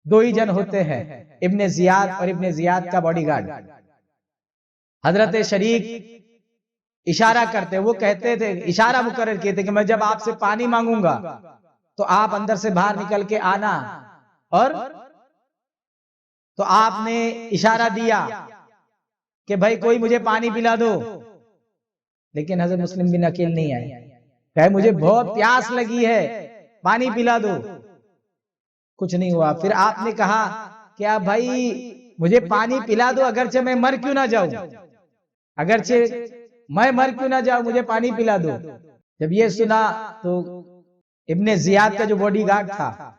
دو ہی جن ہوتے ہیں، ابن زیاد اور ابن زیاد کا باڈی گارڈ. حضرت شریک اشارہ کرتے، وہ کہتے تھے، اشارہ مقرر کیے تھے کہ میں جب آپ سے پانی مانگوں گا تو آپ اندر سے باہر نکل کے آنا. اور تو آپ نے اشارہ دیا کہ بھائی کوئی مجھے پانی پلا دو، لیکن حضرت مسلم بن عقیل نہیں آئے. کہے مجھے بہت پیاس لگی ہے، پانی پلا دو. کچھ نہیں ہوا. پھر آپ نے کہا کہ آپ بھائی مجھے پانی پلا دو، اگرچہ میں مر کیوں نہ جاؤں، اگرچہ میں مر کیوں نہ جاؤں، مجھے پانی پلا دو. جب یہ سنا تو ابن زیاد کا جو باڈی گارڈ تھا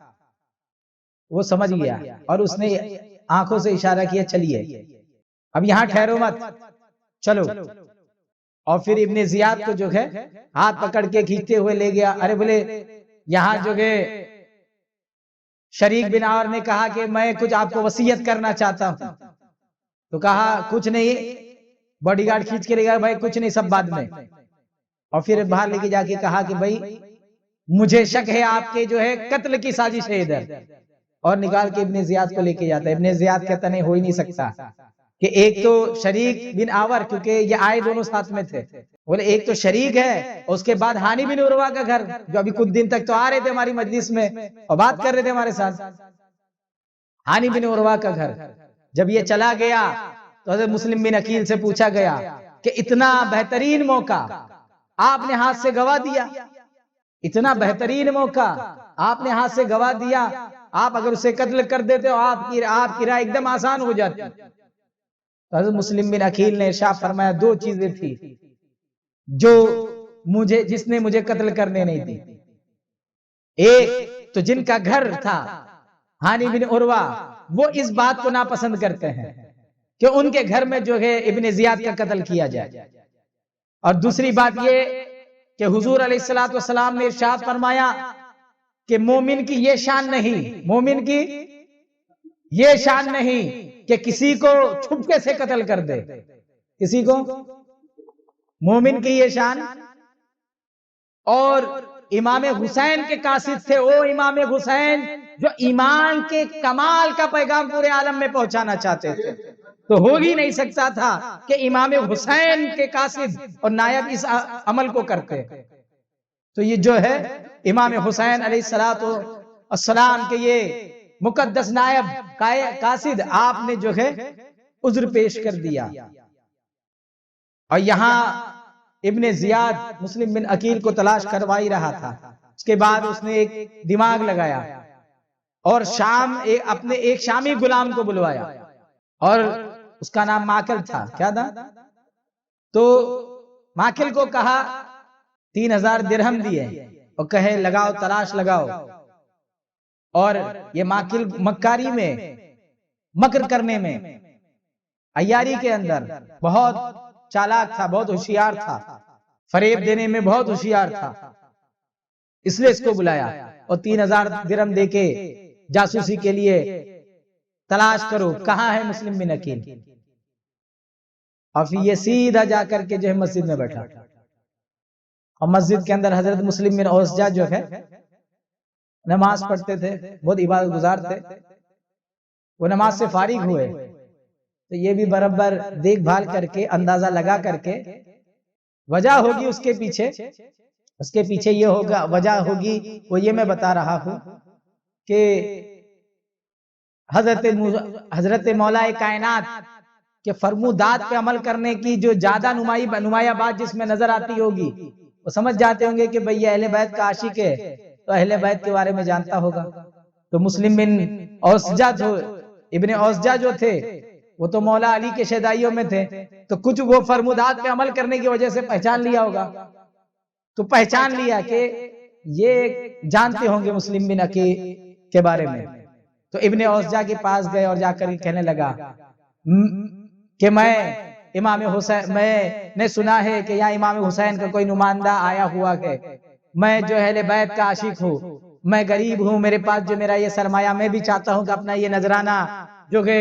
وہ سمجھ گیا اور اس نے آنکھوں سے اشارہ کیا چلیے اب یہاں ٹھہرو مت، چلو. اور پھر ابن زیاد کو جو ہے ہاتھ پکڑ کے کھینچتے ہوئے لے گیا. ارے بولے یہاں جو ہے شریک بن عامر نے کہا کہ میں کچھ آپ کو وصیت کرنا چاہتا ہوں. تو کہا کچھ نہیں. باڈی گارڈ کھینچ کے لے گیا، بھائی کچھ نہیں، سب بعد میں. اور پھر باہر لے کے جا کے کہا کہ بھائی مجھے شک ہے آپ کے جو ہے قتل کی سازش ہے ادھر. اور نکال کے ابن زیاد کو لے کے جاتا ہے. ابن زیاد کہتا نہیں، ہو ہی نہیں سکتا کہ ایک تو شریک بن عامر، کیونکہ یہ آئے دونوں ساتھ میں تھے، بولے ایک تو شریک ہے، اس کے بعد ہانی بن عروہ کا گھر جو ابھی کچھ دن تک تو آ رہے تھے ہماری مجلس میں اور بات کر رہے تھے ہمارے ساتھ، ہانی بن عروہ کا گھر. جب یہ چلا گیا تو حضرت مسلم بن عقیل سے پوچھا گیا کہ اتنا بہترین موقع آپ نے ہاتھ سے گوا دیا، اتنا بہترین موقع آپ نے ہاتھ سے گوا دیا. آپ اگر اسے قتل کر دیتے ہو آپ کی رائے ایک دم آسان ہو جاتی. حضرت مسلم بن عقیل نے ارشاد فرمایا دو چیزیں تھی جو جس نے مجھے قتل کرنے نہیں دی. ایک تو جن کا گھر تھا ہانی بن عروہ، وہ اس بات کو ناپسند کرتے ہیں کہ ان کے گھر میں جو ہے ابن زیاد کا قتل کیا جائے. اور دوسری بات یہ کہ حضور علیہ السلام نے ارشاد فرمایا کہ مومن کی یہ شان نہیں، مومن کی یہ شان نہیں کہ کسی کو چھپکے سے قتل کر دے. کسی کو، مومن کی یہ شان. اور امام حسین کے قاصد تھے، وہ امام حسین جو ایمان کے کمال کا پیغام پورے عالم میں پہنچانا چاہتے تھے. تو ہو ہی نہیں سکتا تھا کہ امام حسین کے قاصد اور نائب اس عمل کو کرتے. تو یہ جو ہے امام حسین علیہ السلام کے یہ مقدس نائب قاصد آپ نے جو ہے عذر پیش کر دیا. اور یہاں ابن زیاد مسلم بن عقیل کو تلاش کروائی رہا تھا. اس کے بعد اس نے ایک دماغ لگایا اور اپنے ایک شامی غلام کو بلوایا اور اس کا نام ماکل تھا. کیا تھا؟ تو ماکل کو کہا 3000 درہم دیے اور کہے لگاؤ، تلاش لگاؤ. اور یہ ماکل مکاری میں، مکر کرنے میں، عیاری کے اندر بہت چالاک تھا، بہت ہوشیار تھا، فریب دینے میں بہت ہوشیار تھا. اس لیے اس کو بلایا اور 3000 درہم دے کے جاسوسی کے لیے تلاش کرو کہاں ہے مسلم بن عقیل. اور پھر یہ سیدھا جا کر کے جو ہے مسجد میں بیٹھا اور مسجد کے اندر حضرت مسلم بن اوسجہ جو ہے نماز پڑھتے تھے، بہت عبادت گزار تھے. وہ نماز سے فارغ ہوئے تو یہ بھی برابر دیکھ بھال کر کے اندازہ لگا کر کے وجہ ہوگی اس کے پیچھے یہ ہوگا، وجہ ہوگی وہ یہ میں بتا رہا ہوں کہ حضرت مولا کائنات کے فرمودات پہ عمل کرنے کی جو زیادہ نمایاں بات جس میں نظر آتی ہوگی، وہ سمجھ جاتے ہوں گے کہ بھئی یہ اہل بیت کا عاشق ہے تو اہل بیت کے بارے میں جانتا ہوگا. تو مسلم بن اوسجہ ابن اوسجہ جو تھے وہ تو مولا علی کے شیدائیوں میں تھے، تو کچھ وہ فرمودات پہ عمل کرنے کی وجہ سے پہچان لیا ہوگا. تو پہچان لیا کہ یہ جانتے ہوں گے مسلم بن عقیل کے بارے میں. تو ابن اوسجہ کے پاس گئے اور جا کر کہنے لگا کہ میں امام حسین، میں نے سنا ہے کہ یہاں امام حسین کا کوئی نمائندہ آیا ہوا ہے، میں جو اہل بیت کا عاشق ہوں، میں غریب ہوں، میرے پاس جو میرا یہ سرمایہ، میں بھی چاہتا ہوں کہ اپنا یہ نذرانہ جو کہ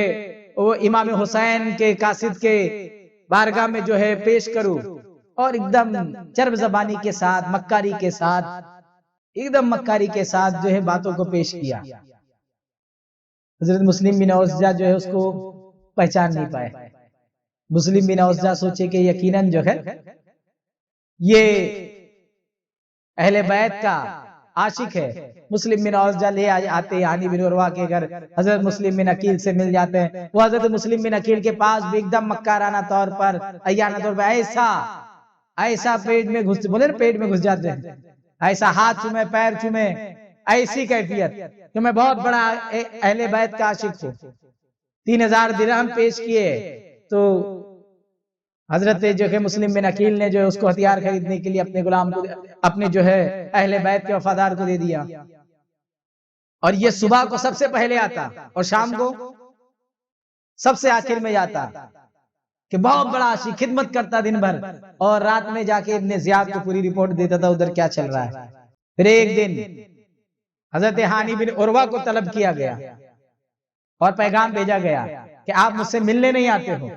وہ امام حسین کے قاصد کے بارگاہ میں جو ہے پیش کروں، اور ایک دم چرب زبانی کے ساتھ، مکاری کے ساتھ، ایک دم مکاری کے ساتھ جو ہے باتوں کو پیش کیا۔ حضرت مسلم بن اوزجہ جو ہے اس کو پہچان نہیں پائے۔ مسلم بن اوزجہ سوچے کہ یقیناً جو ہے یہ اہل بیت کا عاشق ہے۔ مسلم بن اوزجہ لے آتے ہانی بن عروہ کے گھر، حضرت مسلم بن عقیل سے مل جاتے ہیں۔ وہ حضرت مسلم بن عقیل کے پاس بھی ایک دم مکارانہ طور پر، ایانہ طور پر ایسا پیٹ میں گھس، بولے نا پیٹ میں گھس جاتے ہیں، ایسا ہاتھ چومے، پیر چومے، ایسی کیفیت کہ میں بہت بڑا اہل بیت کا عاشق ہوں۔ 3000 درہم پیش کیے تو حضرت جو ہے مسلم بن عقیل نے جو اس کو ہتھیار خریدنے کے لیے اپنے غلام کو، اپنے جو ہے اہل بیت کے وفادار کو دے دیا، اور یہ صبح کو سب سے پہلے آتا اور شام کو سب سے آخر میں جاتا، کہ بہت بڑا عاشق، خدمت کرتا دن بھر، اور رات میں جا کے ابن زیاد کو پوری رپورٹ دیتا تھا ادھر کیا چل رہا ہے۔ پھر ایک دن حضرت ہانی بن عروہ کو طلب کیا گیا اور پیغام بھیجا گیا کہ آپ مجھ سے ملنے نہیں آتے ہو،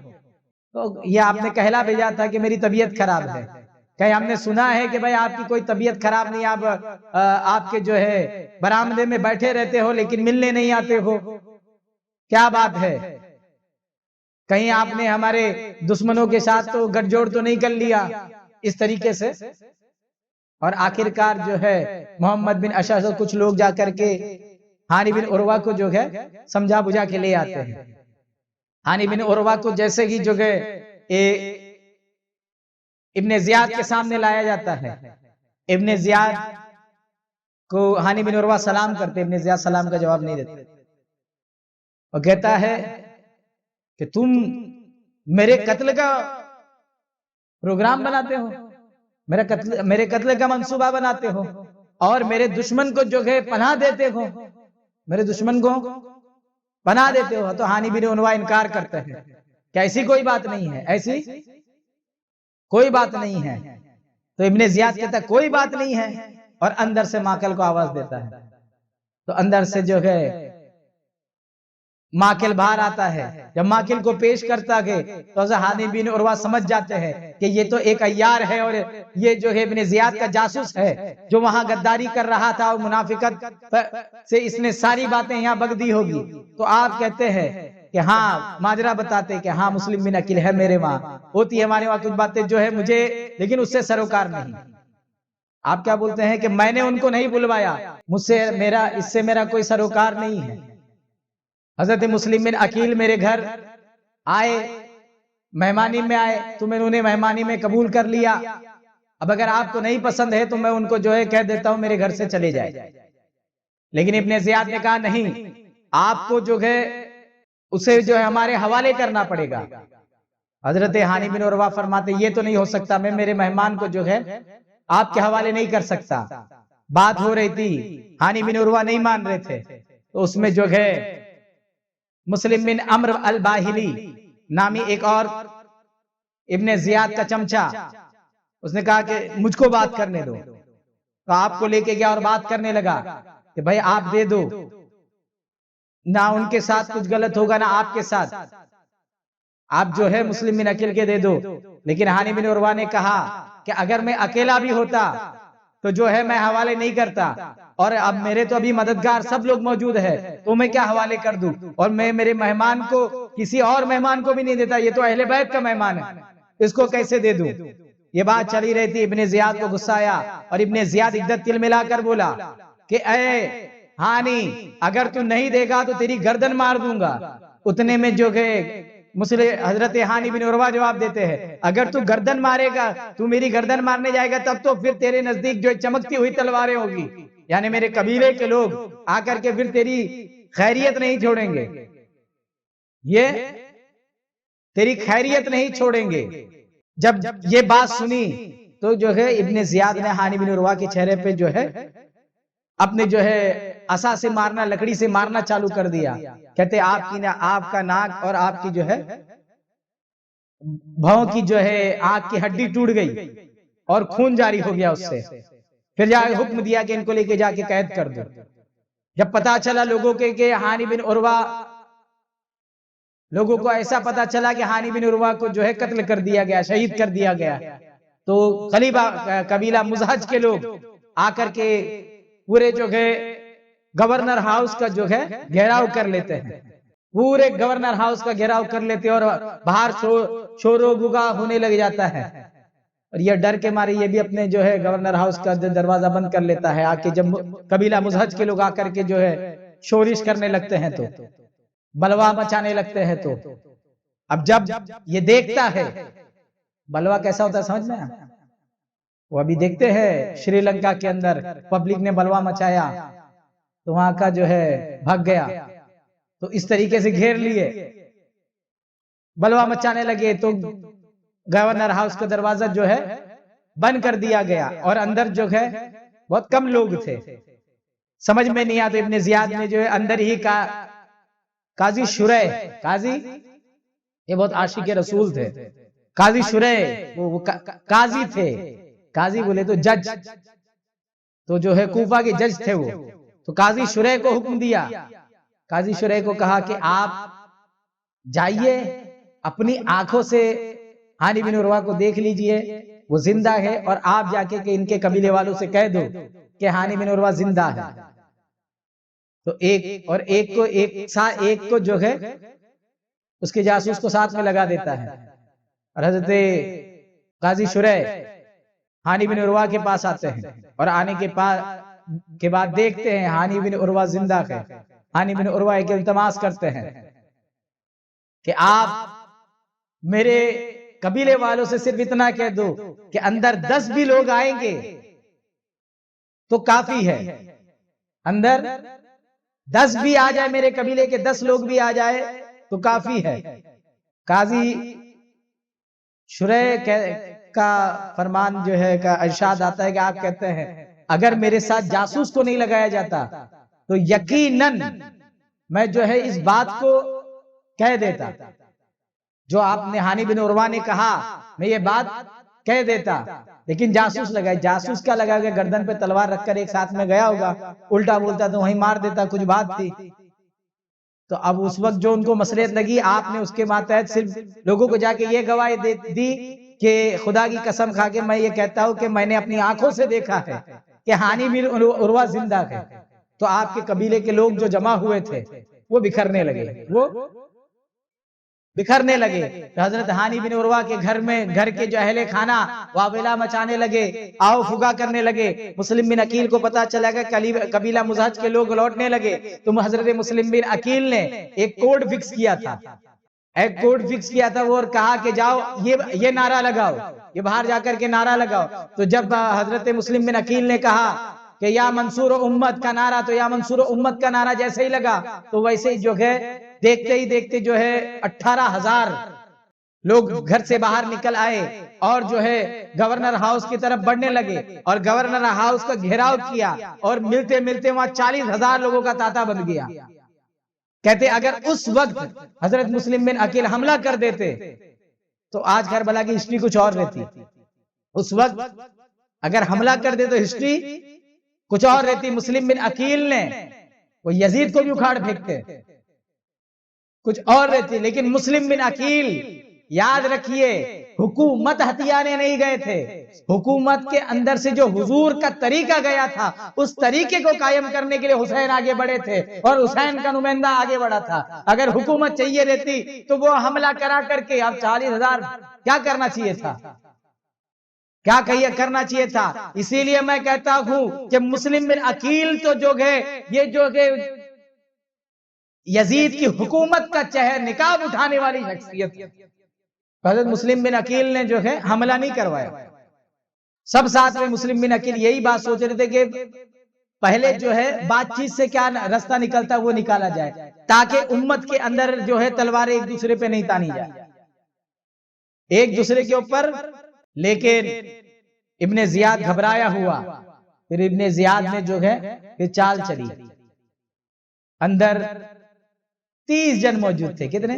تو یہ آپ نے کہلا بھیجا تھا کہ میری طبیعت خراب ہے، کہ ہم نے سنا ہے کہ بھائی آپ کی کوئی طبیعت خراب نہیں، آپ کے جو ہے برآمدے میں بیٹھے رہتے ہو لیکن ملنے نہیں آتے ہو، کیا بات ہے؟ کہیں آپ نے ہمارے دشمنوں کے ساتھ تو گٹھ جوڑ تو نہیں کر لیا اس طریقے سے؟ اور آخرکار جو ہے محمد بن اشعث اور کچھ لوگ جا کر کے ہانی بن عروہ کو جو ہے سمجھا بجھا کے لے آتے ہیں۔ ہانی بن عروہ کو جیسے ہی جو ہے ابن زیاد کے سامنے لایا جاتا ہے، ابن زیاد کو ہانی بن عروہ سلام کرتے، ابن زیاد سلام کا جواب نہیں دیتے، اور کہتا ہے کہ تم میرے قتل کا پروگرام بناتے ہو، میرے قتل کا منصوبہ بناتے ہو، اور میرے دشمن کو جو ہے پناہ دیتے ہو، میرے دشمن کو پناہ دیتے ہو۔ تو ہانی بن عروہ انکار کرتے ہیں کہ ایسی کوئی بات نہیں ہے، ایسی کوئی بات نہیں ہے۔ تو ابن زیاد کہتا ہے کوئی بات نہیں ہے، اور اندر سے ماکل کو آواز دیتا ہے، تو اندر سے جو ہے ماکل باہر آتا ہے۔ جب ماکل کو پیش کرتا ہے تو حضرت ہانی بن عروہ سمجھ جاتے ہیں کہ یہ تو ایک عیار ہے، اور یہ جو ہے ابن زیاد کا جاسوس ہے جو وہاں غداری کر رہا تھا، اور منافقت سے اس نے ساری باتیں یہاں بک دی ہوگی۔ تو آپ کہتے ہیں کہ ہاں، ماجرا بتاتے کہ ہاں مسلم بن عقیل ہے میرے وہاں، ہوتی ہے ہمارے وہاں کچھ باتیں جو ہے مجھے، لیکن اس سے سروکار نہیں۔ آپ کیا بولتے ہیں کہ میں نے ان کو نہیں بلوایا، مجھ سے اس سے میرا کوئی سروکار نہیں ہے۔ حضرت مسلم بن عقیل میرے گھر آئے، مہمانی میں آئے، تو میں انہیں مہمانی میں قبول کر لیا۔ اب اگر آپ کو نہیں پسند ہے تو میں ان کو جو ہے کہہ دیتا ہوں میرے گھر سے چلے جائے، لیکن ابن زیاد نے کہا نہیں، آپ کو جو ہے اسے جو ہے ہمارے حوالے کرنا پڑے گا۔ حضرت ہانی بن عروہ فرماتے یہ تو نہیں ہو سکتا، میں میرے مہمان کو جو ہے آپ کے حوالے نہیں کر سکتا۔ بات ہو رہی تھی، ہانی بن عروہ نہیں مان رہے تھے، تو اس میں جو ہے مسلم بن عمرو الباہلی نامی ایک اور ابن زیاد کا چمچہ، اس نے کہا کہ مجھ کو بات کرنے دو، تو آپ کو لے کے گیا اور بات کرنے لگا کہ بھائی آپ دے دو، نہ ان کے ساتھ کچھ غلط ہوگا نہ آپ کے ساتھ، آپ جو ہے مسلم بن عقیل کے دے دو۔ لیکن ہانی بن عروہ نے کہا کہ اگر میں اکیلا بھی ہوتا تو جو ہے میں حوالے نہیں کرتا، اور اب میرے تو ابھی مددگار سب لوگ موجود ہے، تو میں کیا حوالے کر دوں، اور میں میرے مہمان کو کسی اور مہمان کو بھی نہیں دیتا، یہ تو اہل بیت کا مہمان ہے، اس کو کیسے دے دوں۔ یہ بات چلی رہی تھی، ابن زیاد کو غصہ آیا، اور ابن زیاد عدت تل ملا کر بولا کہ اے ہانی، اگر تو نہیں دے گا تو تیری گردن مار دوں گا۔ اتنے میں جو کہ حضرت ہانی بن عروہ جواب دیتے ہیں اگر تو گردن مارے گا، تو میری گردن مارنے جائے گا، تب تو پھر تیرے نزدیک جو چمکتی ہوئی تلواریں ہوگی، یعنی میرے قبیلے کے لوگ آ کر کے پھر تیری خیریت نہیں چھوڑیں گے، یہ تیری خیریت نہیں چھوڑیں گے۔ جب یہ بات سنی تو جو ہے ابن زیاد نے ہانی بن عروہ کے چہرے پہ جو ہے اپنے جو ہے عصا سے مارنا، لکڑی سے مارنا چالو کر دیا۔ کہتے آپ کا ناک اور آپ کی جو ہے بھاؤں کی جو ہے آنکھ کی ہڈی ٹوٹ گئی اور خون جاری ہو گیا اس سے. پھر جا کے حکم دیا کہ ان کو لے کے جا کے قید کر دو. جب پتا چلا لوگوں کے کہ ہانی بن عروہ، لوگوں کو ایسا پتا چلا کہ ہانی بن عروہ کو جو ہے قتل کر دیا گیا، شہید کر دیا گیا، تو قبیلہ مزہج کے لوگ آ کر کے پورے جو ہے گورنر ہاؤس کا جو ہے گھیراؤ کر لیتے ہیں. پورے گورنر ہاؤس کا گھیراؤ کر لیتے اور باہر شور و گگا ہونے لگ جاتا ہے. اور یہ ڈر کے مارے یہ بھی اپنے جو ہے گورنر ہاؤس کا دروازہ بند کر لیتا ہے. آ کے جب قبیلہ مزہج کے لوگ آ کر کے جو ہے شورش کرنے لگتے ہیں، تو بلوا مچانے لگتے ہیں، تو اب جب یہ دیکھتا ہے بلوا کیسا ہوتا ہے سمجھ میں، وہ ابھی دیکھتے ہیں شری لنکا کے اندر پبلک نے بلوا مچایا تو وہاں کا جو ہے بھگ گیا، تو اس طریقے سے گھیر لیے، بلوا مچانے لگے، تو گورنر ہاؤس کا دروازہ جو ہے بند کر دیا گیا اور اندر جو ہے بہت کم لوگ تھے. سمجھ میں نہیں آتے ابن زیاد نے جو ہے اندر ہی کا قاضی شریح، قاضی یہ بہت عاشق رسول تھے، قاضی شریح وہ قاضی تھے، قاضی بولے تو جج، تو جو ہے کوفہ کے جج تھے وہ، تو قاضی شریح کو حکم دیا، قاضی شریح کو کہا کہ آپ جائیے اپنی آنکھوں سے ہانی بن عروہ کو دیکھ لیجئے، وہ زندہ ہے، اور آپ جا کے کہ ان کے قبیلے والوں سے کہہ دو کہ ہانی بن عروہ زندہ ہے. تو ایک کو جو ہے اس کے جاسوس کو ساتھ میں لگا دیتا ہے، اور حضرت قاضی شریح ہانی بن عروہ کے پاس آتے ہیں، اور آنے کے بعد دیکھتے ہیں ہانی بن عروہ زندہ ہے. ہانی بن عروہ ایک التماس کرتے ہیں کہ آپ میرے قبیلے والوں سے صرف اتنا کہہ دو کہ اندر 10 بھی لوگ آئیں گے تو کافی ہے، اندر 10 بھی آ جائے، میرے قبیلے کے 10 لوگ بھی آ جائے تو کافی ہے. قاضی شریح کا فرمان جو ہے کا ارشاد آتا ہے کہ آپ کہتے ہیں اگر میرے ساتھ جاسوس کو نہیں لگایا جاتا تو یقیناً میں جو ہے اس بات کو کہہ دیتا، جو آپ نے ہانی بن عروہ نے کہا میں یہ بات کہہ دیتا، لیکن جاسوس لگائے. جاسوس کا لگا کہ گردن پہ تلوار رکھ کر ایک ساتھ میں گیا ہوگا، الٹا بولتا تو وہیں مار دیتا، کچھ بات تھی. تو اب اس وقت جو ان کو مصلحت لگی، آپ نے اس کے ماتحت صرف لوگوں کو جا کے یہ گواہی دی کہ خدا کی قسم کھا کے میں یہ کہتا ہوں کہ میں نے اپنی آنکھوں سے دیکھا ہے کہ ہانی بن عروہ زندہ ہے. تو آپ کے قبیلے کے لوگ جو جمع ہوئے تھے وہ بکھرنے لگے. تو حضرت ہانی بن عروہ کے گھر کے جو اہل خانہ واویلا مچانے لگے، آؤ فگا کرنے لگے. مسلم بن عقیل کو پتا چلا کہ قبیلہ مزہج کے لوگ لوٹنے لگے، تو حضرت مسلم بن عقیل نے ایک کوڈ فکس کیا تھا، وہ اور کہا کہ جاؤ یہ نعرہ لگاؤ، یہ باہر جا کر کے نعرہ لگاؤ. تو جب حضرت مسلم بن عقیل نے کہا کہ یا منصور امت کا نعرہ، تو یا منصور امت کا نعرہ جیسے ہی لگا تو ویسے ہی جو ہے دیکھتے ہی دیکھتے جو ہے 18,000 لوگ گھر سے باہر نکل آئے اور جو ہے گورنر ہاؤس کی طرف بڑھنے لگے، اور گورنر ہاؤس کا گھیراؤ کیا، اور ملتے ملتے وہاں 40,000 لوگوں کا تانتا بن گیا. کہتے اگر اس وقت حضرت مسلم بن عقیل حملہ کر دیتے تو آج کربلا کی ہسٹری کچھ اور رہتی. اس وقت اگر حملہ کر دے تو ہسٹری کچھ اور رہتی. مسلم بن عقیل نے وہ یزید کو بھی اکھاڑ پھینکتے، کچھ اور رہتی. لیکن مسلم بن عقیل یاد رکھیے حکومت ہتھیانے نہیں گئے تھے، حکومت کے اندر سے جو حضور کا طریقہ گیا تھا اس طریقے کو قائم کرنے کے لیے حسین آگے بڑھے تھے، اور حسین کا نمائندہ آگے بڑھا تھا. اگر حکومت چاہیے رہتی تو وہ حملہ کرا کر کے اب 40,000 کیا کرنا چاہیے تھا، کرنا چاہیے تھا. اسی لیے میں کہتا ہوں کہ مسلم بن عقیل تو جو ہے یہ جو ہے یزید کی حکومت کا چہر نقاب اٹھانے والی شخصیت. حضرت مسلم بن عقیل نے جو ہے حملہ نہیں کروایا. سب ساتھ میں مسلم بن عقیل یہی بات سوچ رہے تھے کہ پہلے جو ہے بات چیت سے کیا رستہ نکلتا وہ نکالا جائے، تاکہ امت کے اندر جو ہے تلواریں ایک دوسرے پہ نہیں تانی جائے ایک دوسرے کے اوپر. لیکن ابن زیاد گھبرایا ہوا. پھر ابن زیاد نے جو ہے پھر چال چلی. اندر 30 جن موجود تھے. کتنے؟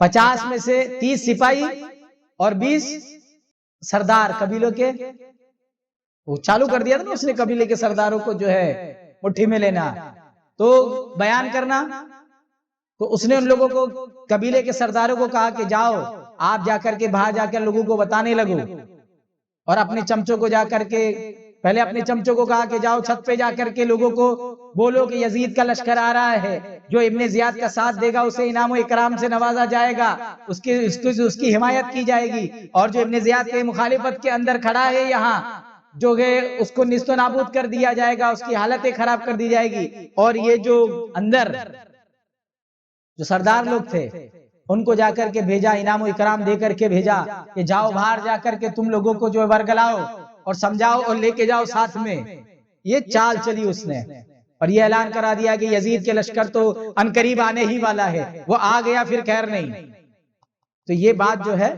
50 میں سے 30 سپاہی اور 20 سردار قبیلوں کے. وہ چالو کر دیا تھا نا اس نے قبیلے کے سرداروں کو جو ہے مٹھی میں لینا تو بیان کرنا. تو اس نے ان لوگوں کو قبیلے کے سرداروں کو کہا کہ جاؤ آپ جا کر کے باہر جا کر لوگوں کو بتانے لگو. اور اپنے چمچوں کو جا کر کے پہلے اپنے چمچوں کو کہا کہ جاؤ چھت پہ جا کر کے لوگوں کو بولو کہ یزید کا لشکر آ رہا ہے, جو ابن زیاد کا ساتھ دے گا اسے انعام و اکرام سے نوازا جائے گا, اس کی حمایت کی جائے گی, اور جو ابن زیاد کے مخالفت کے اندر کھڑا ہے یہاں جو ہے اس کو نیست و نابود کر دیا جائے گا, اس کی حالتیں خراب کر دی جائے گی. اور یہ جو اندر جو سردار لوگ تھے ان کو جا کر کے بھیجا, انعام و اکرام دے کر کے بھیجا کہ جاؤ باہر جا کر کے تم لوگوں کو جو ورگلاؤ اور سمجھاؤ اور لے کے جاؤ ساتھ میں. یہ چال چلی اس نے, اور یہ اعلان کرا دیا کہ یزید کے لشکر تو عنقریب آنے ہی والا ہے, وہ آ گیا پھر خیر نہیں. تو یہ بات جو ہے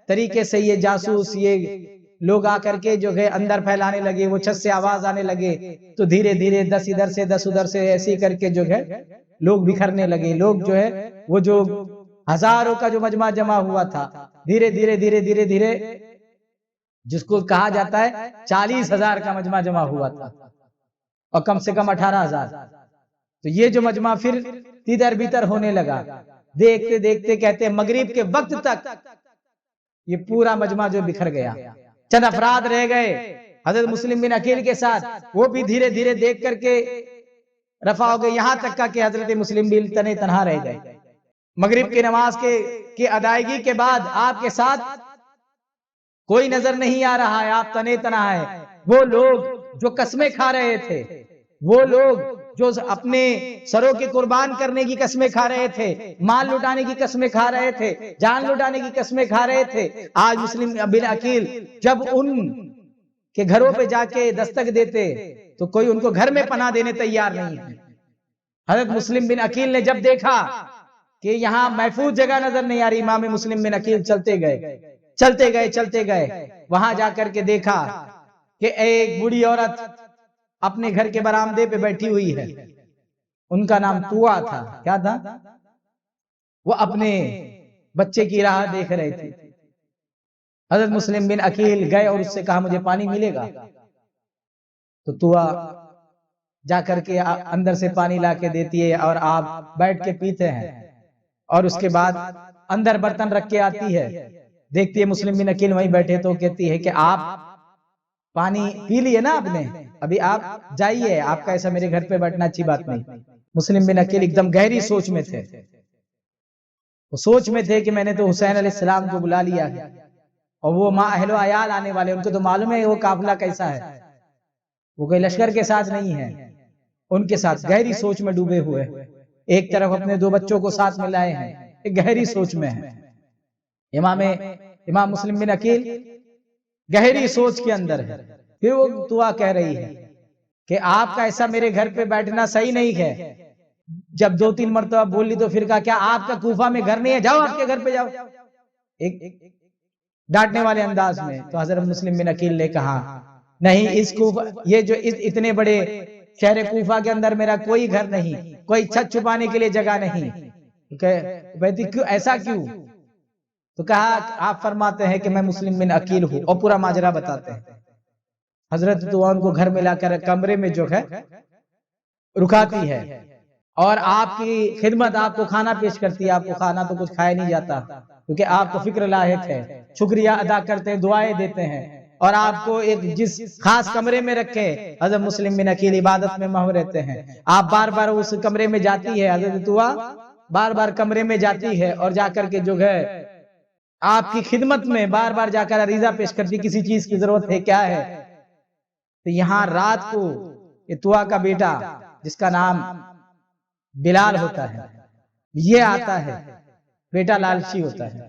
طریقے سے یہ جاسوس یہ لوگ آ کر کے جو ہے اندر پھیلانے لگے, وہ چھت سے آواز آنے لگے تو دھیرے دھیرے 10 ادھر سے 10 ادھر سے ایسی کر کے جو ہے لوگ بکھرنے لگے. لوگ جو ہے وہ جو ہزاروں کا جو مجمع جمع ہوا تھا دھیرے دھیرے دھیرے دھیرے دھیرے جس کو کہا جاتا ہے 40,000 کا مجمع جمع ہوا تھا اور کم سے کم 18,000. تو یہ جو مجمع پھر تیتر بیتر ہونے لگا. دیکھتے دیکھتے کہتے ہیں مغرب کے وقت تک یہ پورا مجمع جو بکھر گیا. چند افراد رہ گئے حضرت مسلم بن عقیل کے ساتھ, وہ بھی دھیرے دھیرے دیکھ کر کے رفع ہو گئے, یہاں تک کہ حضرت مسلم بن تنے تنہا رہ گئے. مغرب کی نماز کے ادائیگی کے بعد آپ کے ساتھ کوئی نظر نہیں آ رہا ہے, آپ تنے تنہا ہے. وہ لوگ جو قسمیں کھا رہے تھے, وہ لوگ جو اپنے سروں کے قربان کرنے کی قسمیں کھا رہے تھے, مال لٹانے کی قسمیں کھا رہے تھے, جان لٹانے کی قسمیں کھا رہے تھے, آج مسلم بن عقیل جب ان کے گھروں پہ جا کے دستک دیتے تو کوئی ان کو گھر میں پناہ دینے تیار نہیں ہے. حضرت مسلم بن عقیل نے جب دیکھا کہ یہاں محفوظ جگہ نظر نہیں آ رہی, امام مسلم بن عقیل چلتے گئے چلتے گئے چلتے گئے, وہاں جا کر کے دیکھا کہ ایک بوڑھی عورت اپنے گھر کے برآمدے پہ بیٹھی ہوئی ہے. ان کا نام طوا تھا. کیا تھا؟ وہ اپنے بچے کی راہ دیکھ رہے تھے. حضرت مسلم بن عقیل گئے اور اس سے کہا مجھے پانی ملے گا. تو طوا جا کر کے اندر سے پانی لا کے دیتی ہے اور آپ بیٹھ کے پیتے ہیں, اور اس کے بعد اندر برتن رکھ کے آتی ہے. دیکھتی ہے مسلم بن عقیل وہیں بیٹھے تو کہتی ہے کہ آپ پانی پی لیے نا آپ نے, ابھی آپ جائیے, آپ کا ایسا میرے گھر پہ بیٹھنا اچھی بات نہیں. مسلم بن عقیل ایک دم گہری سوچ میں تھے. وہ سوچ میں تھے کہ میں نے تو حسین علیہ السلام کو بلا لیا ہے اور وہ ماں اہل و عیال آنے والے, ان کو تو معلوم ہے وہ قافلہ کیسا ہے, وہ کوئی لشکر کے ساتھ نہیں ہے, ان کے ساتھ گہری سوچ میں ڈوبے ہوئے. ایک طرف اپنے 2 بچوں کو ساتھ میں لائے ہیں, ایک گہری سوچ میں ہے. امام مسلم بن عقیل گہری سوچ کے اندر ہے. پھر وہ طوا کہہ رہی ہے کہ آپ کا ایسا میرے گھر پہ بیٹھنا صحیح نہیں ہے. جب 2-3 مرتبہ بولی تو پھر کہا کیا آپ کا کوفہ میں گھر نہیں ہے, جاؤ آپ کے گھر پہ جاؤ, ایک ڈانٹنے والے انداز میں. تو حضرت مسلم بن عقیل نے کہا نہیں, اس کوفہ یہ جو اتنے بڑے شہر کوفہ کے اندر میرا کوئی گھر نہیں, کوئی چھت چھپانے کے لیے جگہ نہیں. ایسا کیوں؟ تو کہا آپ فرماتے ہیں کہ میں مسلم بن عقیل ہوں, اور پورا ماجرا بتاتے ہیں. حضرت طوا کو گھر میں لا کر کمرے میں جو ہے رکاتی ہے اور آپ کی خدمت, آپ کو کھانا پیش کرتی ہے. آپ کو کھانا تو کچھ کھایا نہیں جاتا کیونکہ آپ کو فکر لاحق ہے, شکریہ ادا کرتے ہیں, دعائیں دیتے ہیں, اور آپ کو ایک جس خاص کمرے میں رکھے حضرت مسلم بن عقیل عبادت میں مہو رہتے ہیں. آپ بار بار اس کمرے میں جاتی ہے, حضرت طوا بار بار کمرے میں جاتی ہے اور جا کر کے جو ہے آپ کی خدمت میں بار بار جا کر عریضہ پیش کرتی, کسی چیز کی ضرورت ہے کیا ہے. تو یہاں رات کو یہ طوا کا بیٹا جس کا نام بلال ہوتا ہے, یہ آتا ہے. بیٹا لالچی ہوتا ہے,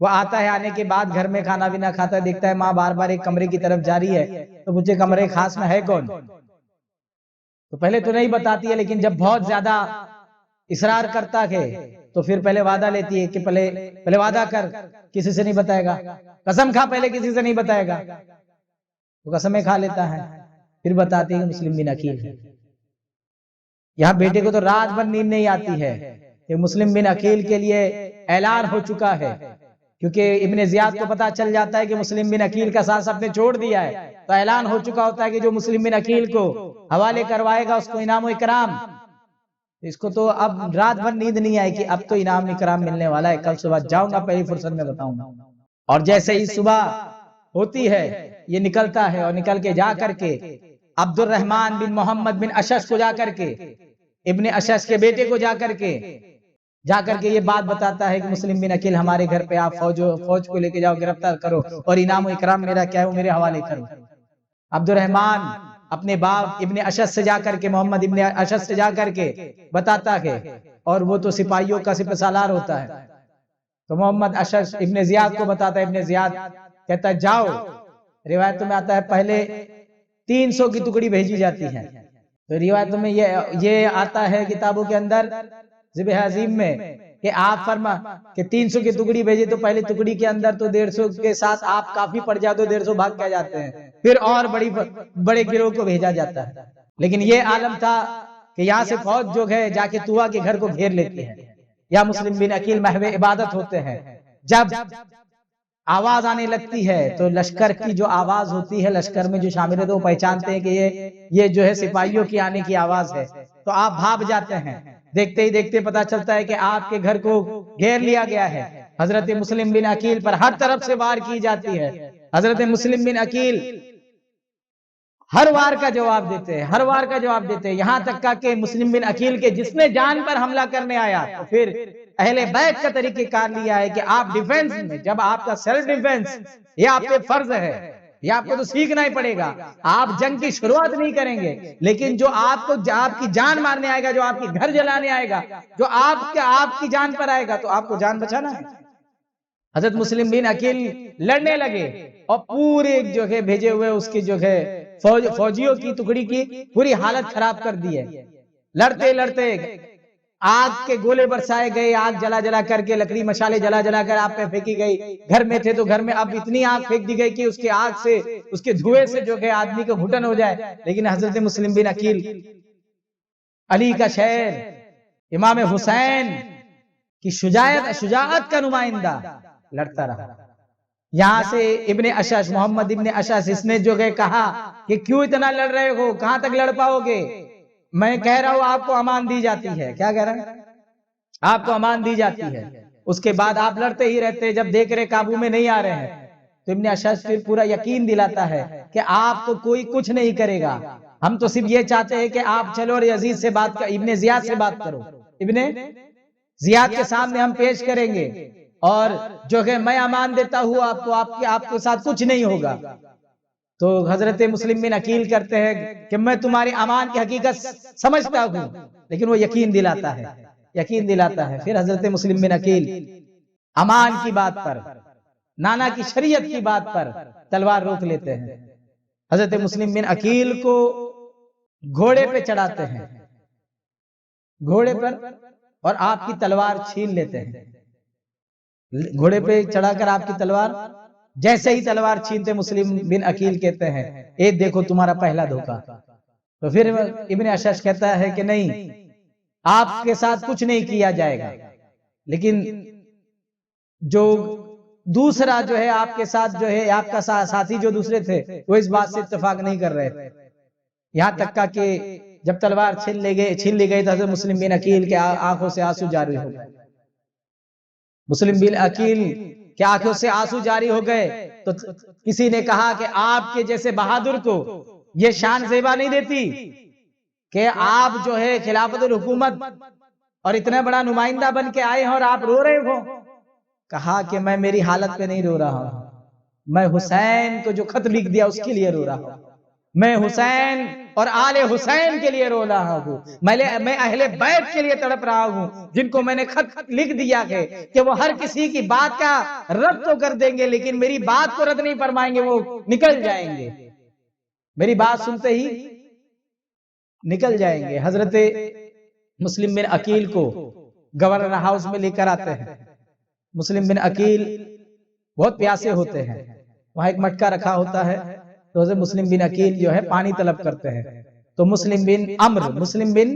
وہ آتا ہے, آنے کے بعد گھر میں کھانا بھی نہ کھاتا ہے, دیکھتا ہے ماں بار بار ایک کمرے کی طرف جاری ہے تو مجھے کمرے خاص میں ہے کون. تو پہلے تو نہیں بتاتی ہے, لیکن جب بہت زیادہ اصرار کرتا ہے تو پھر پہلے وعدہ لیتی ہے کہ پہلے وعدہ کر کسی سے نہیں بتائے گا, قسم کھا پہلے کسی سے نہیں بتائے گا. وہ قسمیں کھا لیتا ہے, پھر بتاتی ہے مسلم بن عقیل ہے. یہاں بیٹے کو تو رات بھر نیند نہیں آتی ہے کہ مسلم بن عقیل کے لیے اعلان ہو چکا ہے، کیونکہ ابن زیاد کو پتا چل جاتا ہے کہ مسلم بن عقیل کا ساتھ اپنے چھوڑ دیا ہے، تو اعلان ہو چکا ہوتا ہے کہ جو مسلم بن عقیل کو حوالے کروائے گا اس کو انعام و اکرام۔ اس کو تو اب رات بھر نیند نہیں آئے کہ اب تو انعام اکرام ملنے والا ہے، کل صبح جاؤں گا، پہلی فرصت میں بتاؤں گا۔ اور جیسے ہی صبح ہوتی ہے یہ نکلتا ہے، اور نکل کے جا کر کے عبد الرحمن بن محمد بن اشش کو جا کر کے، ابن اشش کے بیٹے کو جا کر کے یہ بات بتاتا ہے کہ مسلم بن عقیل ہمارے گھر پہ، آپ فوج کو لے کے جاؤ، گرفتار کرو، اور انعام و اکرام میرا کیا ہے وہ میرے حوالے کرو۔ عبد الرحمن اپنے باپ ابن اشش سے جا کر کے، محمد ابن اشش سے جا کر کے بتاتا ہے، اور وہ تو سپاہیوں کا سپہ سالار ہوتا ہے، تو محمد اشش ابن زیاد کو بتاتا ہے، ابن زیاد کہتا ہے جاؤ، روایتوں میں آتا ہے پہلے 300 کی ٹکڑی بھیجی جاتی ہے، تو روایتوں میں یہ آتا ہے کتابوں کے اندر ذبح عظیم میں کہ آپ فرما کہ 300 کی ٹکڑی بھیجی، تو پہلی ٹکڑی کے اندر تو 150 کے ساتھ آپ کافی پڑ جاتے ہو، 150 بھاگ کے جاتے ہیں، پھر اور بڑے گروہ کو بھیجا جاتا ہے۔ لیکن یہ عالم تھا کہ یہاں سے فوج جو ہے جا کے طوا کے گھر کو گھیر لیتی ہے، یا مسلم بن عقیل محو عبادت ہوتے ہیں، جب آواز آنے لگتی ہے تو لشکر کی جو آواز ہوتی ہے، لشکر میں جو شامل ہے تو وہ پہچانتے ہیں کہ یہ جو ہے سپاہیوں کی آنے کی آواز ہے، تو آپ بھاگ جاتے ہیں، دیکھتے ہی دیکھتے پتا چلتا ہے کہ آپ کے گھر کو گھیر لیا گیا ہے، حضرت مسلم بن عقیل پر ہر طرف سے وار کی جاتی ہے، حضرت مسلم بن عقیل ہر وار کا جواب دیتے ہیں، ہر وار کا جواب دیتے ہیں، یہاں تک کہ مسلم بن عقیل کے جس نے جان پر حملہ کرنے آیا تو پھر اہل بیت کا طریقہ کار لیا ہے کہ آپ ڈیفنس میں، جب آپ کا سیلف ڈیفنس یہ آپ پہ فرض ہے، یہ آپ کو تو سیکھنا ہی پڑے گا، آپ جنگ کی شروعات نہیں کریں گے، لیکن جو آپ کی جان مارنے آئے گا، جو آپ کی گھر جلانے آئے گا، جو آپ کی جان پر آئے گا، تو آپ کو جان بچانا ہے۔ حضرت مسلم بن عقیل لڑنے لگے، اور پورے جو ہے بھیجے ہوئے اس کی جو ہے فوجیوں کی ٹکڑی کی پوری حالت خراب کر دی ہے، لڑتے لڑتے آگ کے گولے برسائے گئے، آگ جلا جلا کر کے، لکڑی مشالے جلا جلا کر آپ پہ پھینکی گئی، گھر میں تھے تو گھر میں اب اتنی آگ پھینک دی گئی کہ اس کے آگ سے، اس کے دھوئے سے جو ہے آدمی کو گھٹن ہو جائے، لیکن حضرت مسلم بن عقیل علی کا شہر امام حسین کی شجاعت کا نمائندہ لڑتا رہا۔ یہاں سے ابن اشش، محمد ابن اشش، اس نے جو ہے کہا کہ کیوں اتنا لڑ رہے ہو، کہاں تک لڑ پاؤ گے، میں کہہ رہا ہوں آپ کو امان دی جاتی ہے، کیا کہہ رہا ہے، آپ کو امان دی جاتی ہے، اس کے بعد آپ لڑتے ہی رہتے، جب دیکھ رہے قابو میں نہیں آ رہے ہیں، تو ابن اشش پھر پورا یقین دلاتا ہے کہ آپ کو کوئی کچھ نہیں کرے گا، ہم تو صرف یہ چاہتے ہیں کہ آپ چلو اور یزید سے بات کر، ابن زیاد سے بات کرو، ابن زیاد کے سامنے ہم پیش کریں گے، اور جو کہ میں امان دیتا ہوں آپ کے ساتھ کچھ نہیں ہوگا۔ تو حضرت مسلم بن عقیل کرتے ہیں کہ میں تمہاری امان کی حقیقت سمجھتا ہوں، لیکن وہ یقین دلاتا ہے، پھر حضرت مسلم بن عقیل امان کی بات پر، نانا کی شریعت کی بات پر تلوار روک لیتے ہیں، حضرت مسلم بن عقیل کو گھوڑے پہ چڑھاتے ہیں، گھوڑے پر، اور آپ کی تلوار چھین لیتے ہیں، گھوڑے پہ چڑھا کر آپ کی تلوار، جیسے ہی تلوار چھینتے مسلم بن عقیل کہتے ہیں اے دیکھو تمہارا پہلا دھوکہ، تو پھر ابن اشش کہتا ہے کہ نہیں، آپ کے ساتھ کچھ نہیں کیا جائے گا، لیکن جو دوسرا جو ہے آپ کے ساتھ جو ہے آپ کا ساتھی جو دوسرے تھے وہ اس بات سے اتفاق نہیں کر رہے تھے، یہاں تک کہ جب تلوار چھین لی گئی تو حضرت مسلم بن عقیل کے آنکھوں سے آنسو جاری ہو گئے، مسلم بن عقیل کے آنکھوں سے آنسو جاری ہو گئے، تو کسی نے کہا کہ آپ کے جیسے بہادر کو یہ شان زیبا نہیں دیتی کہ آپ جو ہے خلافت الحکومت اور اتنا بڑا نمائندہ بن کے آئے ہیں اور آپ رو رہے ہو، کہا کہ میں میری حالت پہ نہیں رو رہا ہوں، میں حسین کو جو خط لکھ دیا اس کے لیے رو رہا ہوں، میں حسین اور آل حسین کے لیے رو رہا ہوں، میں اہل بیت کے لیے تڑپ رہا ہوں، جن کو میں نے خط لکھ دیا ہے کہ وہ ہر کسی کی بات کا رد تو کر دیں گے لیکن میری بات کو رد نہیں فرمائیں گے، وہ نکل جائیں گے، میری بات سنتے ہی نکل جائیں گے۔ حضرت مسلم بن عقیل کو گورنر ہاؤس میں لے کر آتے ہیں، مسلم بن عقیل بہت پیاسے ہوتے ہیں، وہاں ایک مٹکا رکھا ہوتا ہے، تو حضرت مسلم بن عقیل جو ہے پانی طلب کرتے ہیں، تو مسلم بن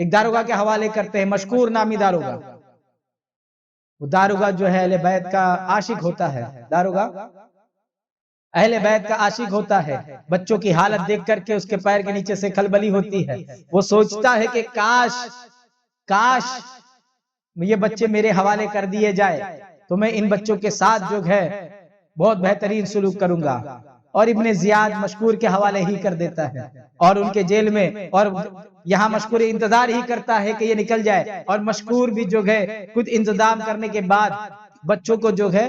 ایک داروگا کے حوالے کرتے ہیں، مشکور نامی داروگا. وہ داروگا جو ہے اہل بیت کا عاشق ہوتا ہے. داروگا اہل بیت کا عاشق ہوتا ہے. بچوں کی حالت دیکھ کر کے اس کے پیر کے نیچے سے کھلبلی ہوتی ہے. وہ سوچتا ہے کہ کاش یہ بچے میرے حوالے کر دیے جائے تو میں ان بچوں کے ساتھ جو ہے بہت بہترین سلوک کروں گا. اور ابن زیاد مشکور کے حوالے ہی کر دیتا ہے اور ان کے جیل میں، اور یہاں مشکور انتظار ہی کرتا ہے کہ یہ نکل جائے. اور مشکور بھی جو ہے خود انتظام کرنے کے بعد بچوں کو جو ہے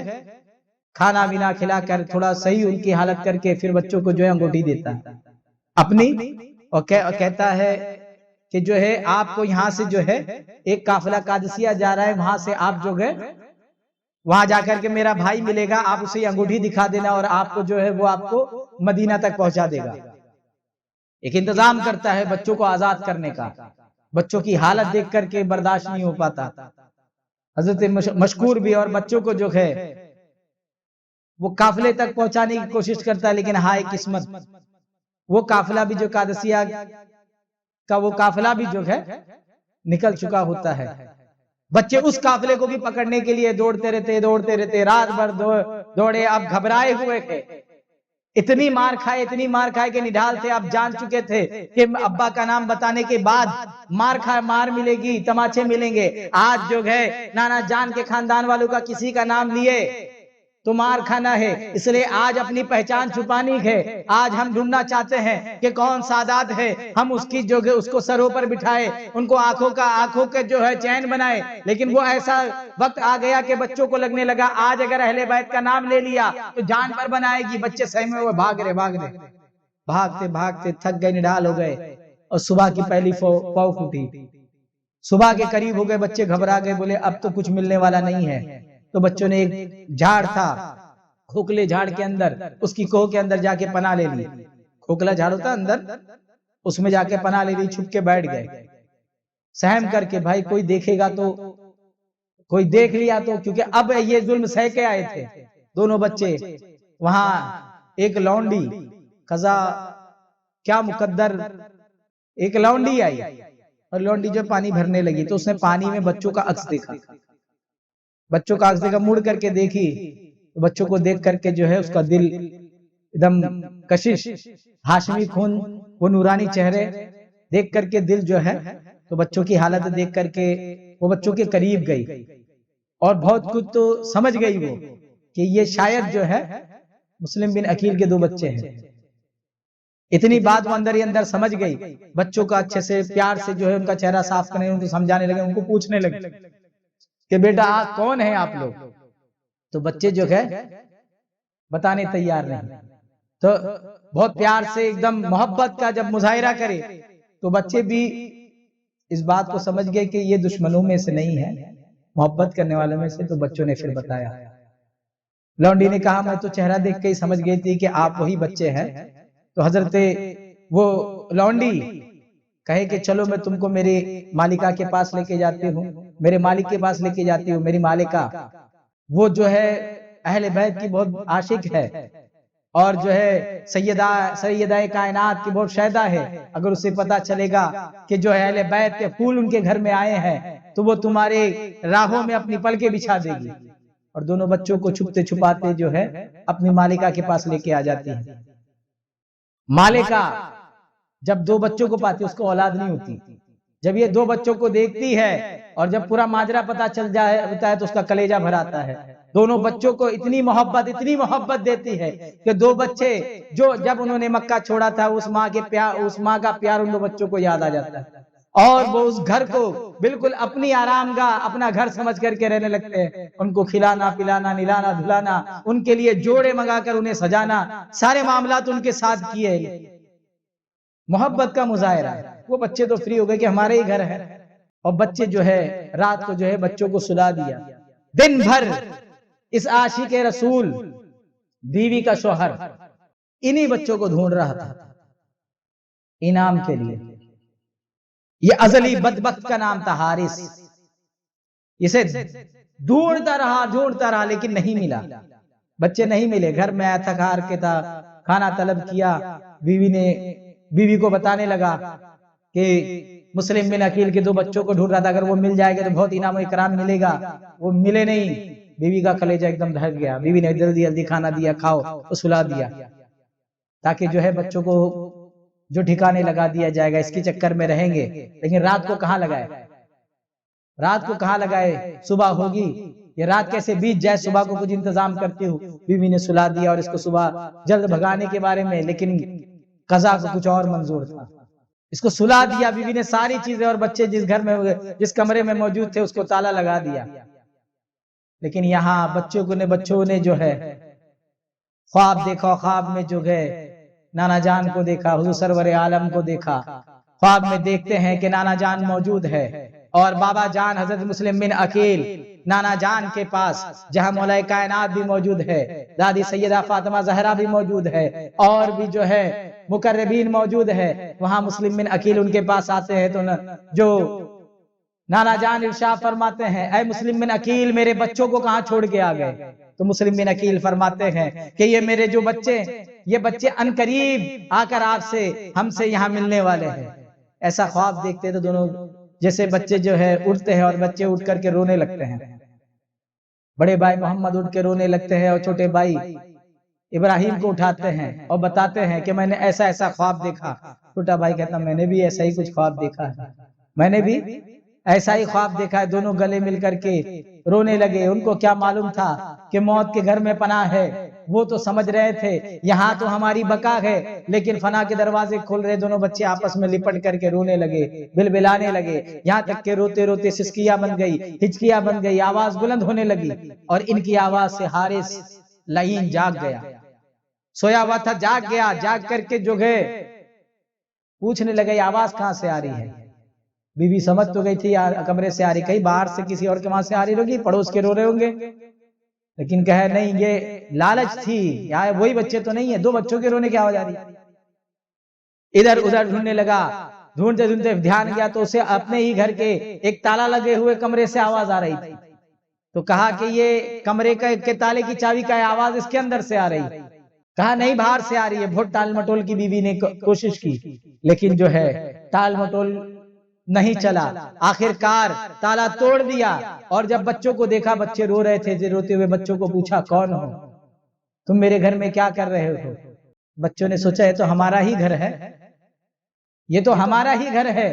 کھانا بینا کھلا کر تھوڑا صحیح ان کی حالت کر کے پھر بچوں کو جو ہے انگوٹھی دیتا ہے اپنی، اور کہتا ہے کہ جو ہے آپ کو یہاں سے جو ہے ایک قافلہ قادسیہ جا رہا ہے، وہاں سے آپ جو ہے وہاں جا کر کے میرا بھائی ملے گا، آپ اسے انگوٹھی دکھا دینا اور آپ کو جو ہے وہ آپ کو مدینہ تک پہنچا دے گا. ایک انتظام کرتا ہے بچوں کو آزاد کرنے کا. بچوں کی حالت دیکھ کر کے برداشت نہیں ہو پاتا. حضرت مشکور بھی اور بچوں کو جو ہے وہ قافلے تک پہنچانے کی کوشش کرتا ہے، لیکن ہائے قسمت، وہ قافلہ بھی جو قادسیہ کا وہ قافلہ بھی جو ہے نکل چکا ہوتا ہے. بچے اس قافلے کو بھی پکڑنے کے لیے دوڑتے رہتے رات بھر دوڑے. اب گھبرائے ہوئے تھے، اتنی مار کھائے کہ نڈھال تھے. اب جان چکے تھے کہ ابا کا نام بتانے کے بعد مار ملے گی، تماچے ملیں گے. آج جو ہے نانا جان کے خاندان والوں کا کسی کا نام لیے تو مار کھانا ہے. اس لیے آج اپنی پہچان چھپانی ہے. آج ہم ڈھونڈنا چاہتے ہیں کہ کون سادات ہے، ہم اس کی جو ہے اس کو سروں پر بٹھائے، ان کو آنکھوں کے جو ہے چین بنائے. لیکن وہ ایسا وقت آ گیا کہ بچوں کو لگنے لگا آج اگر اہل بیت کا نام لے لیا تو جان پر بنائے گی. بچے سہمے ہوئے بھاگتے تھک گئے، نڈال ہو گئے. اور صبح کی پہلی پاؤ پھوٹی، صبح کے قریب ہو گئے. بچے گھبرا گئے، بولے اب تو کچھ ملنے والا نہیں ہے. تو بچوں نے ایک جھاڑ تھا، کھوکھلے جھاڑ کے اندر، اس کی کوہ کے اندر جا کے پناہ لے لی. کھوکھلا جھاڑ ہوتا اندر، اس میں جا کے پناہ لے لی. چھپ کے بیٹھ گئے سہم کر کے، بھائی کوئی دیکھے گا تو، کوئی دیکھ لیا تو، کیونکہ اب یہ ظلم سہ کے آئے تھے دونوں بچے. وہاں ایک لونڈی، قضا کیا مقدر، ایک لونڈی آئی اور لونڈی جو پانی بھرنے لگی تو اس نے پانی میں بچوں کا عکس دیکھا. بچوں کا عکس دیکھا، مڑ کر کے دیکھی، بچوں کو دیکھ کر کے جو ہے اس کا دل ایک دم کشش، ہاشمی خون، وہ نورانی چہرے دیکھ کر کے دل جو ہے، تو بچوں کی حالت دیکھ کر کے وہ بچوں کے قریب گئی اور بہت کچھ تو سمجھ گئی وہ کہ یہ شاید جو ہے مسلم بن عقیل کے دو بچے ہیں. اتنی بات وہ اندر ہی اندر سمجھ گئی. بچوں کا اچھے سے پیار سے جو ہے ان کا چہرہ صاف کرنے، ان کو سمجھانے لگے، ان کو پوچھنے لگے کہ بیٹا آپ کون ہیں آپ لوگ. تو بچے جو ہے بتانے تیار نہیں. تو بہت پیار سے ایک دم محبت کا جب مظاہرہ کرے تو بچے بھی اس بات کو سمجھ گئے کہ یہ دشمنوں میں سے نہیں ہے، محبت کرنے والوں میں سے. تو بچوں نے پھر بتایا. لونڈی نے کہا میں تو چہرہ دیکھ کے ہی سمجھ گئی تھی کہ آپ وہی بچے ہیں. تو حضرت وہ لونڈی کہے کہ چلو میں تم کو میری مالکہ کے پاس لے کے جاتی ہوں، میرے مالک کے پاس لے کے جاتی ہوں. میری مالکہ وہ جو ہے اہل بیت کی بہت عاشق ہے اور جو ہے سیدہ کائنات کی بہت شیدا ہے. اگر اسے پتا چلے گا کہ جو اہل بیت کے پھول ان کے گھر میں آئے ہیں تو وہ تمہارے راہوں میں اپنی پلکیں بچھا دے گی. اور دونوں بچوں کو چھپتے چھپاتے جو ہے اپنی مالکہ کے پاس لے کے آ جاتی ہے. مالکہ جب دو بچوں کو پاتی، اس کو اولاد نہیں ہوتی. جب یہ دو بچوں کو دیکھتی ہے اور جب پورا ماجرا پتا چل ہوتا ہے تو اس کا کلیجہ بھر آتا ہے. دونوں بچوں کو اتنی محبت دیتی ہے کہ دو بچے جو جب انہوں نے مکہ چھوڑا تھا اس ماں کا پیار ان دو بچوں کو یاد آ جاتا ہے اور وہ اس گھر کو بالکل اپنی آرام گاہ، اپنا گھر سمجھ کر کے رہنے لگتے ہیں. ان کو کھلانا پلانا، نلانا دھلانا، ان کے لیے جوڑے منگا کر انہیں سجانا، سارے معاملات ان کے ساتھ کیے. محبت کا مظاہرہ. وہ بچے تو فری ہو گئے کہ ہمارے ہی گھر ہے. اور بچے جو ہے رات کو جو ہے بچوں کو سلا دیا. دن بھر اس عاشق رسول، بیوی کا شوہر، انہی بچوں کو ڈھونڈ رہا تھا انعام کے لیے. یہ ازلی بدبخت کا نام تھا حارث. اسے ڈھونڈتا رہا لیکن نہیں ملا. بچے نہیں ملے. گھر میں آیا تھک ہار کے تھا، کھانا طلب کیا. بیوی کو بتانے لگا کہ مسلم بن عقیل کے 2 بچوں کو ڈھونڈ رہا تھا، اگر وہ مل جائے گا تو بہت انعام و اکرام ملے گا، وہ ملے نہیں، بیوی کا کلیجہ ایک دم دھڑک گیا، بیوی نے جلدی جلدی کھانا دیا، کھاؤ تو سلا دیا تاکہ جو ہے بچوں کو جو ٹھکانے لگا دیا جائے گا، اس کے چکر میں رہیں گے۔ لیکن رات کو کہاں لگائے، رات کو کہاں لگائے، صبح ہوگی، یہ رات کیسے بیت جائے، صبح کو کچھ انتظام کرتی ہوں، بیوی نے سلا دیا اور اس کو صبح جلد بھگانے کے بارے میں، لیکن قضا کو کچھ اور منظور تھا، اس کو سلا دیا، بیوی نے ساری چیزیں اور بچے جس گھر میں جس کمرے میں موجود تھے اس کو تالا لگا دیا۔ لیکن یہاں بچوں نے جو ہے خواب دیکھا، خواب میں جو ہے نانا جان کو دیکھا، حضور سرور عالم کو دیکھا، خواب میں دیکھتے ہیں کہ نانا جان موجود ہے اور بابا جان حضرت مسلم بن عقیل نانا جان کے پاس، جہاں مولا کائنات بھی موجود ہے، دادی سیدہ فاطمہ زہرا بھی موجود ہے، اور بھی جو ہے مقربین موجود ہے، وہاں مسلم بن عقیل ان کے پاس آتے ہیں تو جو نانا جان ارشاد فرماتے ہیں، اے مسلم بن عقیل میرے بچوں کو کہاں چھوڑ کے آ گئے؟ تو مسلم بن عقیل فرماتے ہیں کہ یہ میرے جو بچے، یہ بچے عنقریب آ کر آپ سے، ہم سے یہاں ملنے والے ہیں۔ ایسا خواب دیکھتے تو دونوں جیسے بچے جو ہے اٹھتے ہیں اور بچے اٹھ کر کے رونے لگتے ہیں، بڑے بھائی محمد اٹھ کے رونے لگتے ہیں اور چھوٹے بھائی ابراہیم کو اٹھاتے ہیں اور بتاتے ہیں کہ میں نے ایسا ایسا خواب دیکھا۔ چھوٹا بھائی کہتا میں نے بھی ایسا ہی کچھ خواب دیکھا ہے، میں نے بھی ایسا ہی خواب دیکھا ہے۔ دونوں گلے مل کر کے رونے لگے، ان کو کیا معلوم تھا کہ موت کے گھر میں پناہ ہے، وہ تو سمجھ رہے تھے یہاں تو ہماری بقا ہے، لیکن فنا کے دروازے کھول رہے، دونوں بچے آپس میں لپٹ کر کے رونے لگے، بلبلانے لگے، یہاں تک کہ روتے روتے سسکیاں بن گئی، ہچکیاں بن گئی، آواز بلند ہونے لگی، اور ان کی آواز سے حارث لعین جاگ گیا، سویا ہوا تھا، جاگ گیا، جاگ کر کے جو گئے پوچھنے لگے آواز کہاں سے آ رہی ہے؟ بیوی سمجھ تو گئی تھی کمرے سے آ رہی، کہیں باہر سے کسی اور کے وہاں سے آ رہی ہوگی، پڑوس کے رو رہے ہوں گے، لیکن کہے نہیں یہ لالچ تھی، یا وہی بچے تو نہیں ہے، 2 بچوں کے رونے کی آواز آ رہی۔ ادھر ادھر ڈھونڈنے لگا، ڈھونڈتے ڈھونڈتے دھیان گیا تو اسے اپنے ہی گھر کے ایک تالا لگے ہوئے کمرے سے آواز آ رہی تھی، تو کہا کہ یہ کمرے کے تالے کی چابی کا آواز اس کے اندر سے آ رہی، کہا نہیں باہر سے آ رہی ہے۔ بہت ٹال مٹول کی بیوی نے کوشش کی، لیکن جو ہے ٹال مٹول نہیں چلا، آخر کار تالا توڑ دیا، اور جب بچوں کو دیکھا بچے رو رہے تھے، روتے ہوئے بچوں کو پوچھا کون ہو تم، میرے گھر میں کیا کر رہے ہو؟ بچوں نے سوچا یہ تو ہمارا ہی گھر ہے، یہ تو ہمارا ہی گھر ہے۔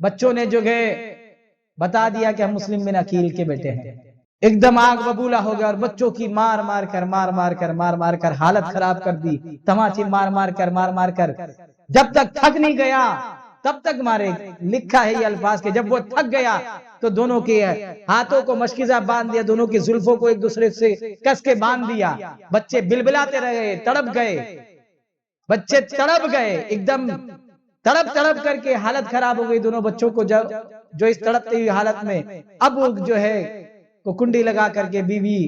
بچوں نے جو ہے بتا دیا کہ ہم مسلم بن عقیل کے بیٹے ہیں، ایک دم آگ ببولا ہو گیا، اور بچوں کی مار مار کر حالت خراب کر دی، تماچے مار مار کر جب تک تھک نہیں گیا تب تک مارے۔ لکھا ہے یہ الفاظ کہ جب وہ تھک گیا تو دونوں کے ہاتھوں کو مشکیزہ باندھ دیا، دونوں کی زلفوں کو ایک دوسرے سے کس کے باندھ دیا، بچے بلبلاتے رہے، تڑپ گئے، بچے تڑپ گئے، ایک دم تڑپ کر کے حالت خراب ہو گئی دونوں بچوں کو، جو اس تڑپتے ہوئی حالت میں اب جو ہے کو کنڈی لگا کر کے بیوی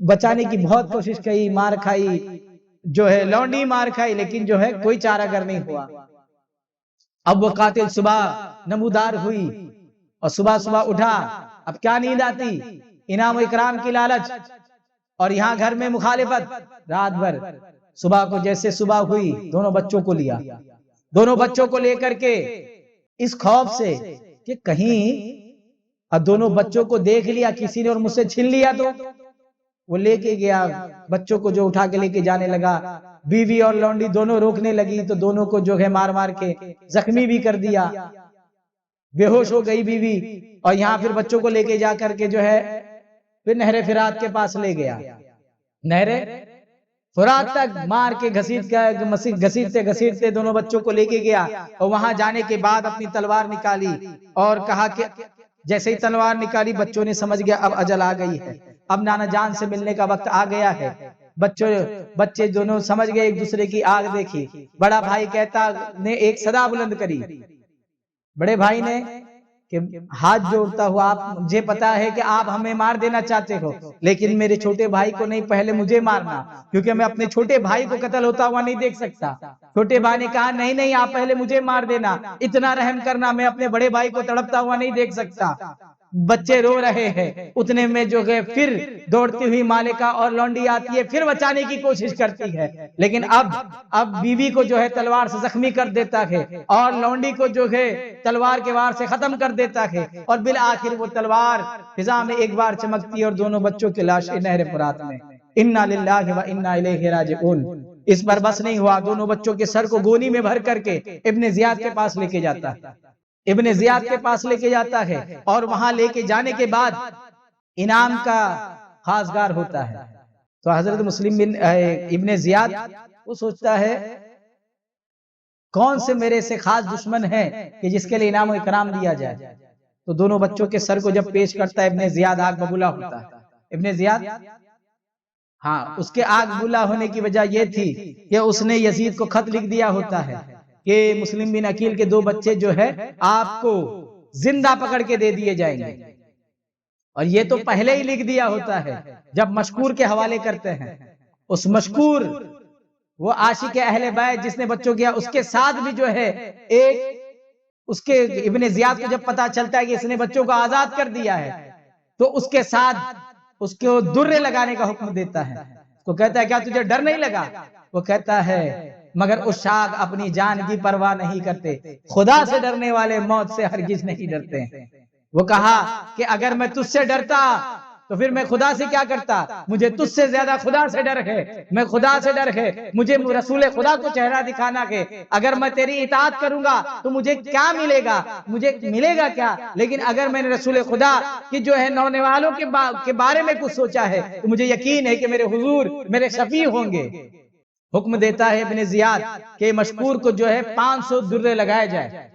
بچانے کی بہت کوشش کی، مار کھائی، جو ہے لونڈی مار کھائی، لیکن جو ہے کوئی چارہ گر نہیں ہوا۔ اب وہ قاتل صبح نمودار ہوئی اور صبح اٹھا، اب کیا نیند آتی، انعام و اکرام کی لالچ، اور یہاں گھر میں مخالفت رات بھر۔ صبح کو جیسے صبح ہوئی دونوں بچوں کو لیا، دونوں بچوں کو لے کر کے اس خوف سے کہ کہیں اب دونوں بچوں کو دیکھ لیا کسی نے اور مجھ سے چھین لیا تو، وہ لے کے گیا بچوں کو، جو اٹھا کے لے کے جانے لگا، بیوی اور لونڈی دونوں روکنے لگی تو دونوں کو جو ہے مار کے زخمی بھی کر دیا، بے ہوش ہو گئی بیوی، اور یہاں پھر بچوں کو لے کے جا کر کے جو ہے پھر نہر فرات کے پاس لے گیا، نہر فرات تک مار کے گھسیٹتے دونوں بچوں کو لے کے گیا، اور وہاں جانے کے بعد اپنی تلوار نکالی اور کہا کہ جیسے ہی تلوار نکالی بچوں نے سمجھ گیا اب اجل آ گئی ہے، اب نانا جان سے ملنے کا وقت آ گیا ہے۔ بچے دونوں سمجھ گئے، ایک دوسرے کی آگ دیکھی۔ بڑا بھائی کہتا نے ایک صدا بلند کری، بڑے بھائی نے کہ ہاتھ جوڑتا ہوا، آپ مجھے پتا ہے کہ آپ ہمیں مار دینا چاہتے ہو، لیکن میرے چھوٹے بھائی کو نہیں، پہلے مجھے مارنا، کیونکہ میں اپنے چھوٹے بھائی کو قتل ہوتا ہوا نہیں دیکھ سکتا۔ چھوٹے بھائی نے کہا نہیں آپ پہلے مجھے مار دینا، اتنا رحم کرنا، میں اپنے بڑے بھائی کو تڑپتا ہوا نہیں دیکھ سکتا۔ بچے رو رہے ہیں، اتنے میں جو ہے پھر دوڑتی ہوئی مالکہ اور لونڈی آتی ہے، پھر بچانے کی کوشش کرتی ہے، لیکن اب بیوی کو جو ہے تلوار سے زخمی کر دیتا ہے اور لونڈی کو جو ہے تلوار کے وار سے ختم کر دیتا ہے، اور بالآخر وہ تلوار فضا میں ایک بار چمکتی ہے اور دونوں بچوں کی لاشیں نہر فرات میں۔ انا للہ و انا الیہ راجعون۔ اس پر بس نہیں ہوا، دونوں بچوں کے سر کو گونی میں بھر کر کے ابن زیاد کے پاس لے کے جاتا ہے، ابن زیاد کے پاس لے کے جاتا ہے، اور وہاں لے کے جانے کے بعد انعام کا خاصگار ہوتا ہے۔ تو حضرت مسلم بن ابن زیاد وہ سوچتا ہے کون سے میرے سے خاص دشمن ہے کہ جس کے لیے انعام و اکرام دیا جائے۔ تو دونوں بچوں کے سر کو جب پیش کرتا ہے ابن زیاد آگ ببولا ہوتا ہے۔ ابن زیاد اس کے آگ ببولا ہونے کی وجہ یہ تھی کہ اس نے یزید کو خط لکھ دیا ہوتا ہے کہ مسلم بن عقیل کے 2 بچے جو ہے آپ کو زندہ پکڑ کے دے دیے جائیں گے، اور یہ تو پہلے ہی لکھ دیا ہوتا ہے جب مشکور کے حوالے کرتے ہیں۔ اس مشکور وہ عاشق اہل بیت جس نے بچوں کیا، اس کے ساتھ بھی جو ہے اس کے ابن زیاد کو جب پتا چلتا ہے کہ اس نے بچوں کو آزاد کر دیا ہے، تو اس کے ساتھ اس کو درے لگانے کا حکم دیتا ہے۔ تو کہتا ہے کیا تجھے ڈر نہیں لگا؟ وہ کہتا ہے مگر عشاق اپنی جان کی پرواہ نہیں کرتے، خدا سے ڈرنے والے موت سے ہرگز نہیں ڈرتے ہیں۔ وہ کہا کہ اگر میں تجھ سے ڈرتا تو پھر میں خدا سے کیا کرتا؟ مجھے تجھ سے زیادہ خدا سے ڈر ہے، میں خدا سے ڈر ہے، مجھے رسول خدا کو چہرہ دکھانا ہے۔ اگر میں تیری اطاعت کروں گا تو مجھے کیا ملے گا؟ مجھے ملے گا کیا؟ لیکن اگر میں نے رسول خدا کی جو ہے نونے والوں کے بارے میں کچھ سوچا ہے تو مجھے یقین ہے کہ میرے حضور میرے شفیع ہوں گے۔ حکم دیتا ہے ابن زیاد کہ مشکور کو جو ہے 500 درے لگائے جائے،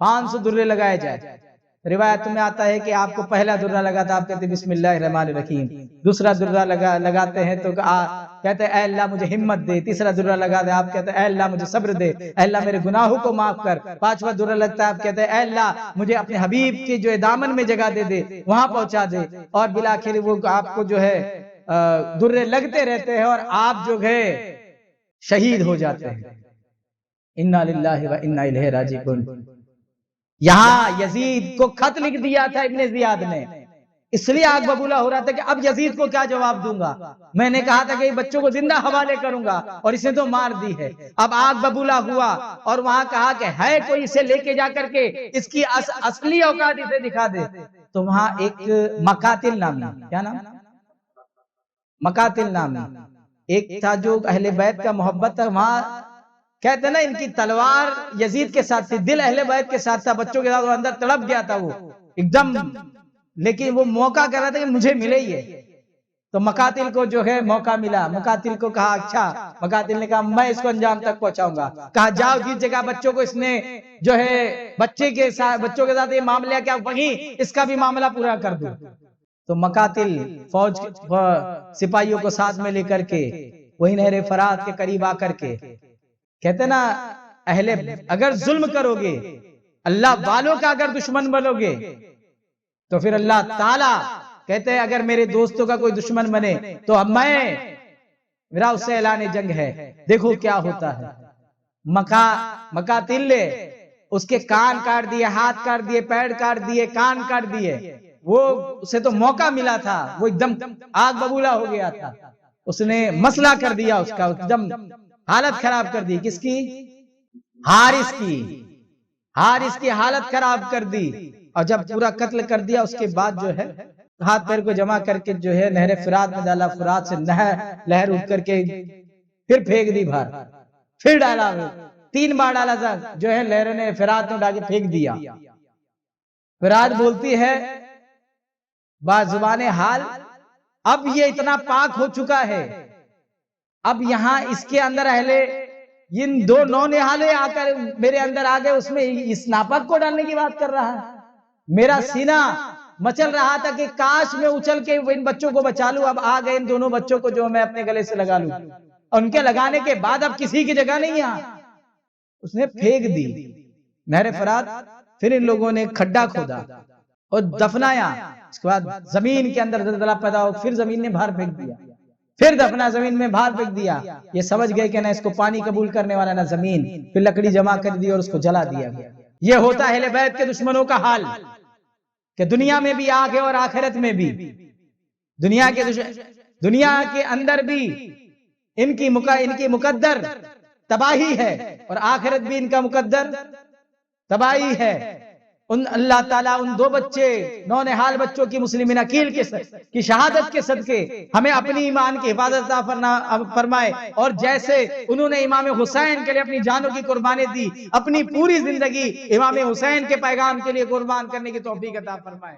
500 درے لگائے جائے۔ روایت میں آتا ہے کہ آپ کو پہلا درہ لگا تھا، آپ کہتے ہیں بسم اللہ الرحمن الرحیم۔ دوسرا درہ لگاتے ہیں تو کہتے ہیں اے اللہ مجھے ہمت دے۔ تیسرا درہ لگا دے، آپ کہتے ہیں اے اللہ مجھے صبر دے، اے اللہ میرے گناہوں کو معاف کر۔ 5واں درہ لگتا ہے، آپ کہتے ہیں اے اللہ مجھے اپنے حبیب کی جو ہے دامن میں جگہ دے دے، وہاں پہنچا دے۔ اور بالآخر وہ آپ کو جو ہے درے لگتے رہتے ہیں اور آپ جو ہے شہید ہو جاتے ہیں۔ انا للہ و انا الیہ راجعون۔ یہاں یزید کو خط لکھ دیا تھا ابن زیاد نے، اس لیے آگ ببولا ہو رہا تھا کہ اب یزید کو کیا جواب دوں گا؟ میں نے کہا تھا کہ بچوں کو زندہ حوالے کروں گا اور اسے تو مار دی ہے۔ اب آگ ببولا ہوا اور وہاں کہا کہ ہے کوئی اسے لے کے جا کر کے اس کی اصلی اوقات اسے دکھا دے۔ تو وہاں ایک مقاتل نامی، کیا نام؟ مقاتل نامی ایک تھا جو اہل بیت کا محبت تھا۔ وہاں کہتے ہیں نا ان کی تلوار یزید کے ساتھ تھی، دل اہل بیت کے ساتھ تھا، بچوں کے ساتھ وہ اندر تڑپ گیا تھا وہ ایک دم، لیکن وہ موقع کر رہا تھا کہ مجھے ملے ہی ہے۔ تو مقاتل کو جو ہے موقع ملا، مقاتل کو کہا اچھا، مقاتل نے کہا میں اس کو انجام تک پہنچاؤں گا۔ کہا جاؤ جس جگہ بچوں کو اس نے جو ہے بچوں کے ساتھ یہ معاملہ کیا وہیں اس کا بھی معاملہ پورا کر دوں۔ تو مقاتل فوج سپاہیوں کو ساتھ میں لے کر کے وہی نہر فرات کے قریب آ کر کے کہتے نا اگر ظلم کرو گے، اللہ والوں کا اگر دشمن بنو گے تو پھر اللہ تعالیٰ کہتے ہیں اگر میرے دوستوں کا کوئی دشمن بنے تو میرا اس سے اعلان جنگ ہے۔ دیکھو کیا ہوتا ہے، مقاتل نے اس کے کان کاٹ دیے، ہاتھ کاٹ دیے، پیر کاٹ دیے، کان کاٹ دیے۔ وہ اسے تو موقع ملا تھا، وہ ایک دم آگ ببولا ہو گیا تھا، اس نے مسئلہ کر دیا، اس کا ایک دم حالت خراب کر دی۔ کس کی؟ حارث کی حالت خراب کر دی۔ اور جب پورا قتل کر دیا اس کے بعد جو ہے ہاتھ پیر کو جمع کر کے جو ہے نہر فرات میں ڈالا، فرات سے لہر اٹھ کر کے پھر پھینک دی باہر، پھر ڈالا، 3 بار ڈالا تھا جو ہے لہروں نے فرات میں ڈال کے پھینک دیا۔ فرات بولتی ہے بازبان حال اب یہ اتنا پاک ہو چکا ہے، اب یہاں اس کے اندر ان 2 نونہالے آ کر میرے اندر آ گئے، اس میں اس ناپاک کو ڈالنے کی بات کر رہا ہے۔ میرا سینہ مچل رہا تھا کہ کاش میں اچھل کے ان بچوں کو بچا لوں، اب آ گئے ان دونوں بچوں کو جو میں اپنے گلے سے لگا لوں، اور ان کے لگانے کے بعد اب کسی کی جگہ نہیں ہے، اس نے پھینک دی نہر فرات۔ پھر ان لوگوں نے کھڈا کھودا اور دفنایا، اس کے بعد زمین کے اندر زلزلہ پیدا ہو، پھر زمین نے باہر پھینک دیا، پھر دفنا زمین میں باہر پھینک دیا۔ یہ سمجھ گئے کہ نہ اس کو پانی قبول کرنے والا نہ زمین، پھر لکڑی جمع کر دی اور اس کو جلا دیا گیا۔ یہ ہوتا ہے اہل بیت کے دشمنوں کا حال کہ دنیا میں بھی آگ ہے اور آخرت میں بھی، دنیا کے اندر بھی ان کی مقدر تباہی ہے، اور آخرت بھی ان کا مقدر تباہی ہے۔ اللہ تعالیٰ ان دو بچے، نونہال بچوں کی مسلمین عقیل کی شہادت کے صدقے ہمیں اپنی ایمان کی حفاظت فرمائے، اور جیسے انہوں نے امام حسین کے لیے اپنی جانوں کی قربانی دی، اپنی پوری زندگی امام حسین کے پیغام کے لیے قربان کرنے کی توفیق عطا فرمائے۔